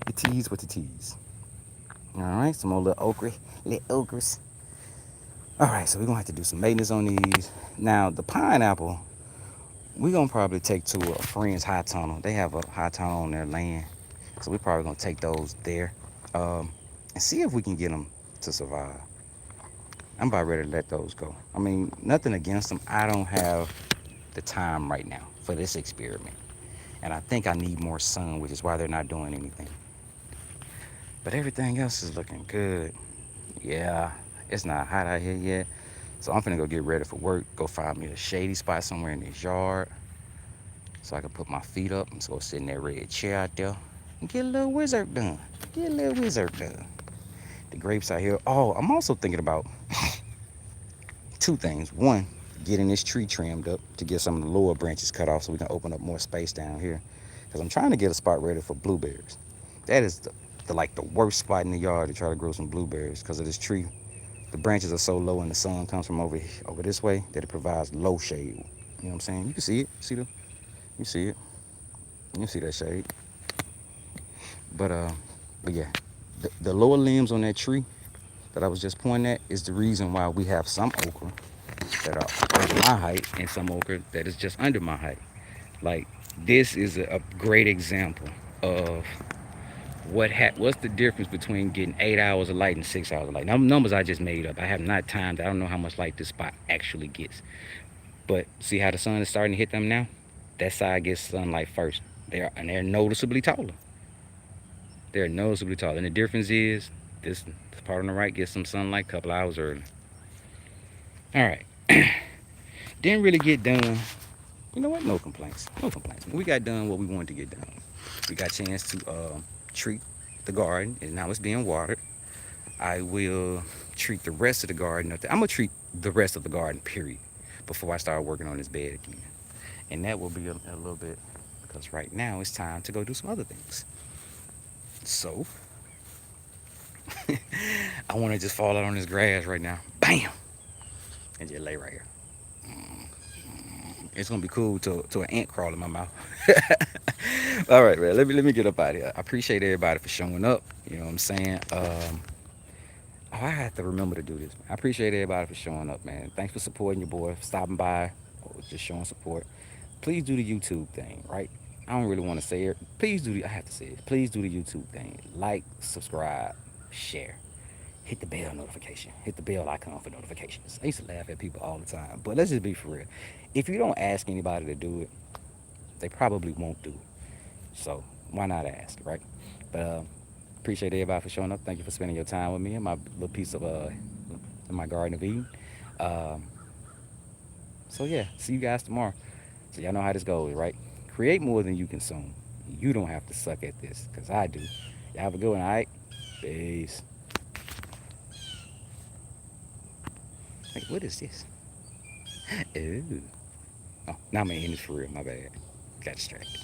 the tease with the tease. All right, some more little okras. All right, so we're gonna have to do some maintenance on these. Now the pineapple, we're gonna probably take to a friend's high tunnel. They have a high tunnel on their land, so we're probably gonna take those there, and see if we can get them to survive. I'm about ready to let those go. I mean, nothing against them. I don't have the time right now for this experiment, and I think I need more sun, which is why they're not doing anything. But everything else is looking good. Yeah, it's not hot out here yet. So I'm finna go get ready for work, go find me a shady spot somewhere in this yard so I can put my feet up and go sit in that red chair out there and get a little wizard done. The grapes out here. Oh, I'm also thinking about 2 things. One, getting this tree trimmed up to get some of the lower branches cut off so we can open up more space down here. Because I'm trying to get a spot ready for blueberries. That is the worst spot in the yard to try to grow some blueberries because of this tree. The branches are so low and the sun comes from over this way that it provides low shade. You know what I'm saying? You can see it. You see it. You see that shade. But yeah, the lower limbs on that tree that I was just pointing at is the reason why we have some okra that are over my height and some okra that is just under my height. Like this is a great example of what's the difference between getting 8 hours of light and 6 hours of light. Now, numbers I just made up. I have not timed. I don't know how much light this spot actually gets. But see how the sun is starting to hit them now? That side gets sunlight first. They're noticeably taller. They're noticeably taller. And the difference is this part on the right gets some sunlight a couple hours early. All right. Didn't really get done. You know what? No complaints. No complaints. We got done what we wanted to get done. We got a chance to treat the garden, and now it's being watered. I will treat the rest of the garden. I'm going to treat the rest of the garden, period, before I start working on this bed again. And that will be a little bit, because right now it's time to go do some other things. So, I want to just fall out on this grass right now. Bam! And just lay right here. It's gonna be cool to an ant crawl in my mouth. All right, man. Let me get up out of here. I appreciate everybody for showing up. You know what I'm saying? Oh, I have to remember to do this. I appreciate everybody for showing up, man. Thanks for supporting your boy, for stopping by, or just showing support. Please do the YouTube thing, right? I don't really want to say it. Please do the. I have to say it. Please do the YouTube thing. Like, subscribe, share. Hit the bell notification. Hit the bell icon for notifications. I used to laugh at people all the time, but let's just be for real. If you don't ask anybody to do it, they probably won't do it. So why not ask, right? But appreciate everybody for showing up. Thank you for spending your time with me and my little piece of in my Garden of Eden. Um, so yeah, see you guys tomorrow. So y'all know how this goes, right? Create more than you consume. You don't have to suck at this, cause I do. Y'all have a good one, all right? Peace. Wait, what is this? Ooh. Oh, now I'm gonna end this for real. My bad. Got distracted.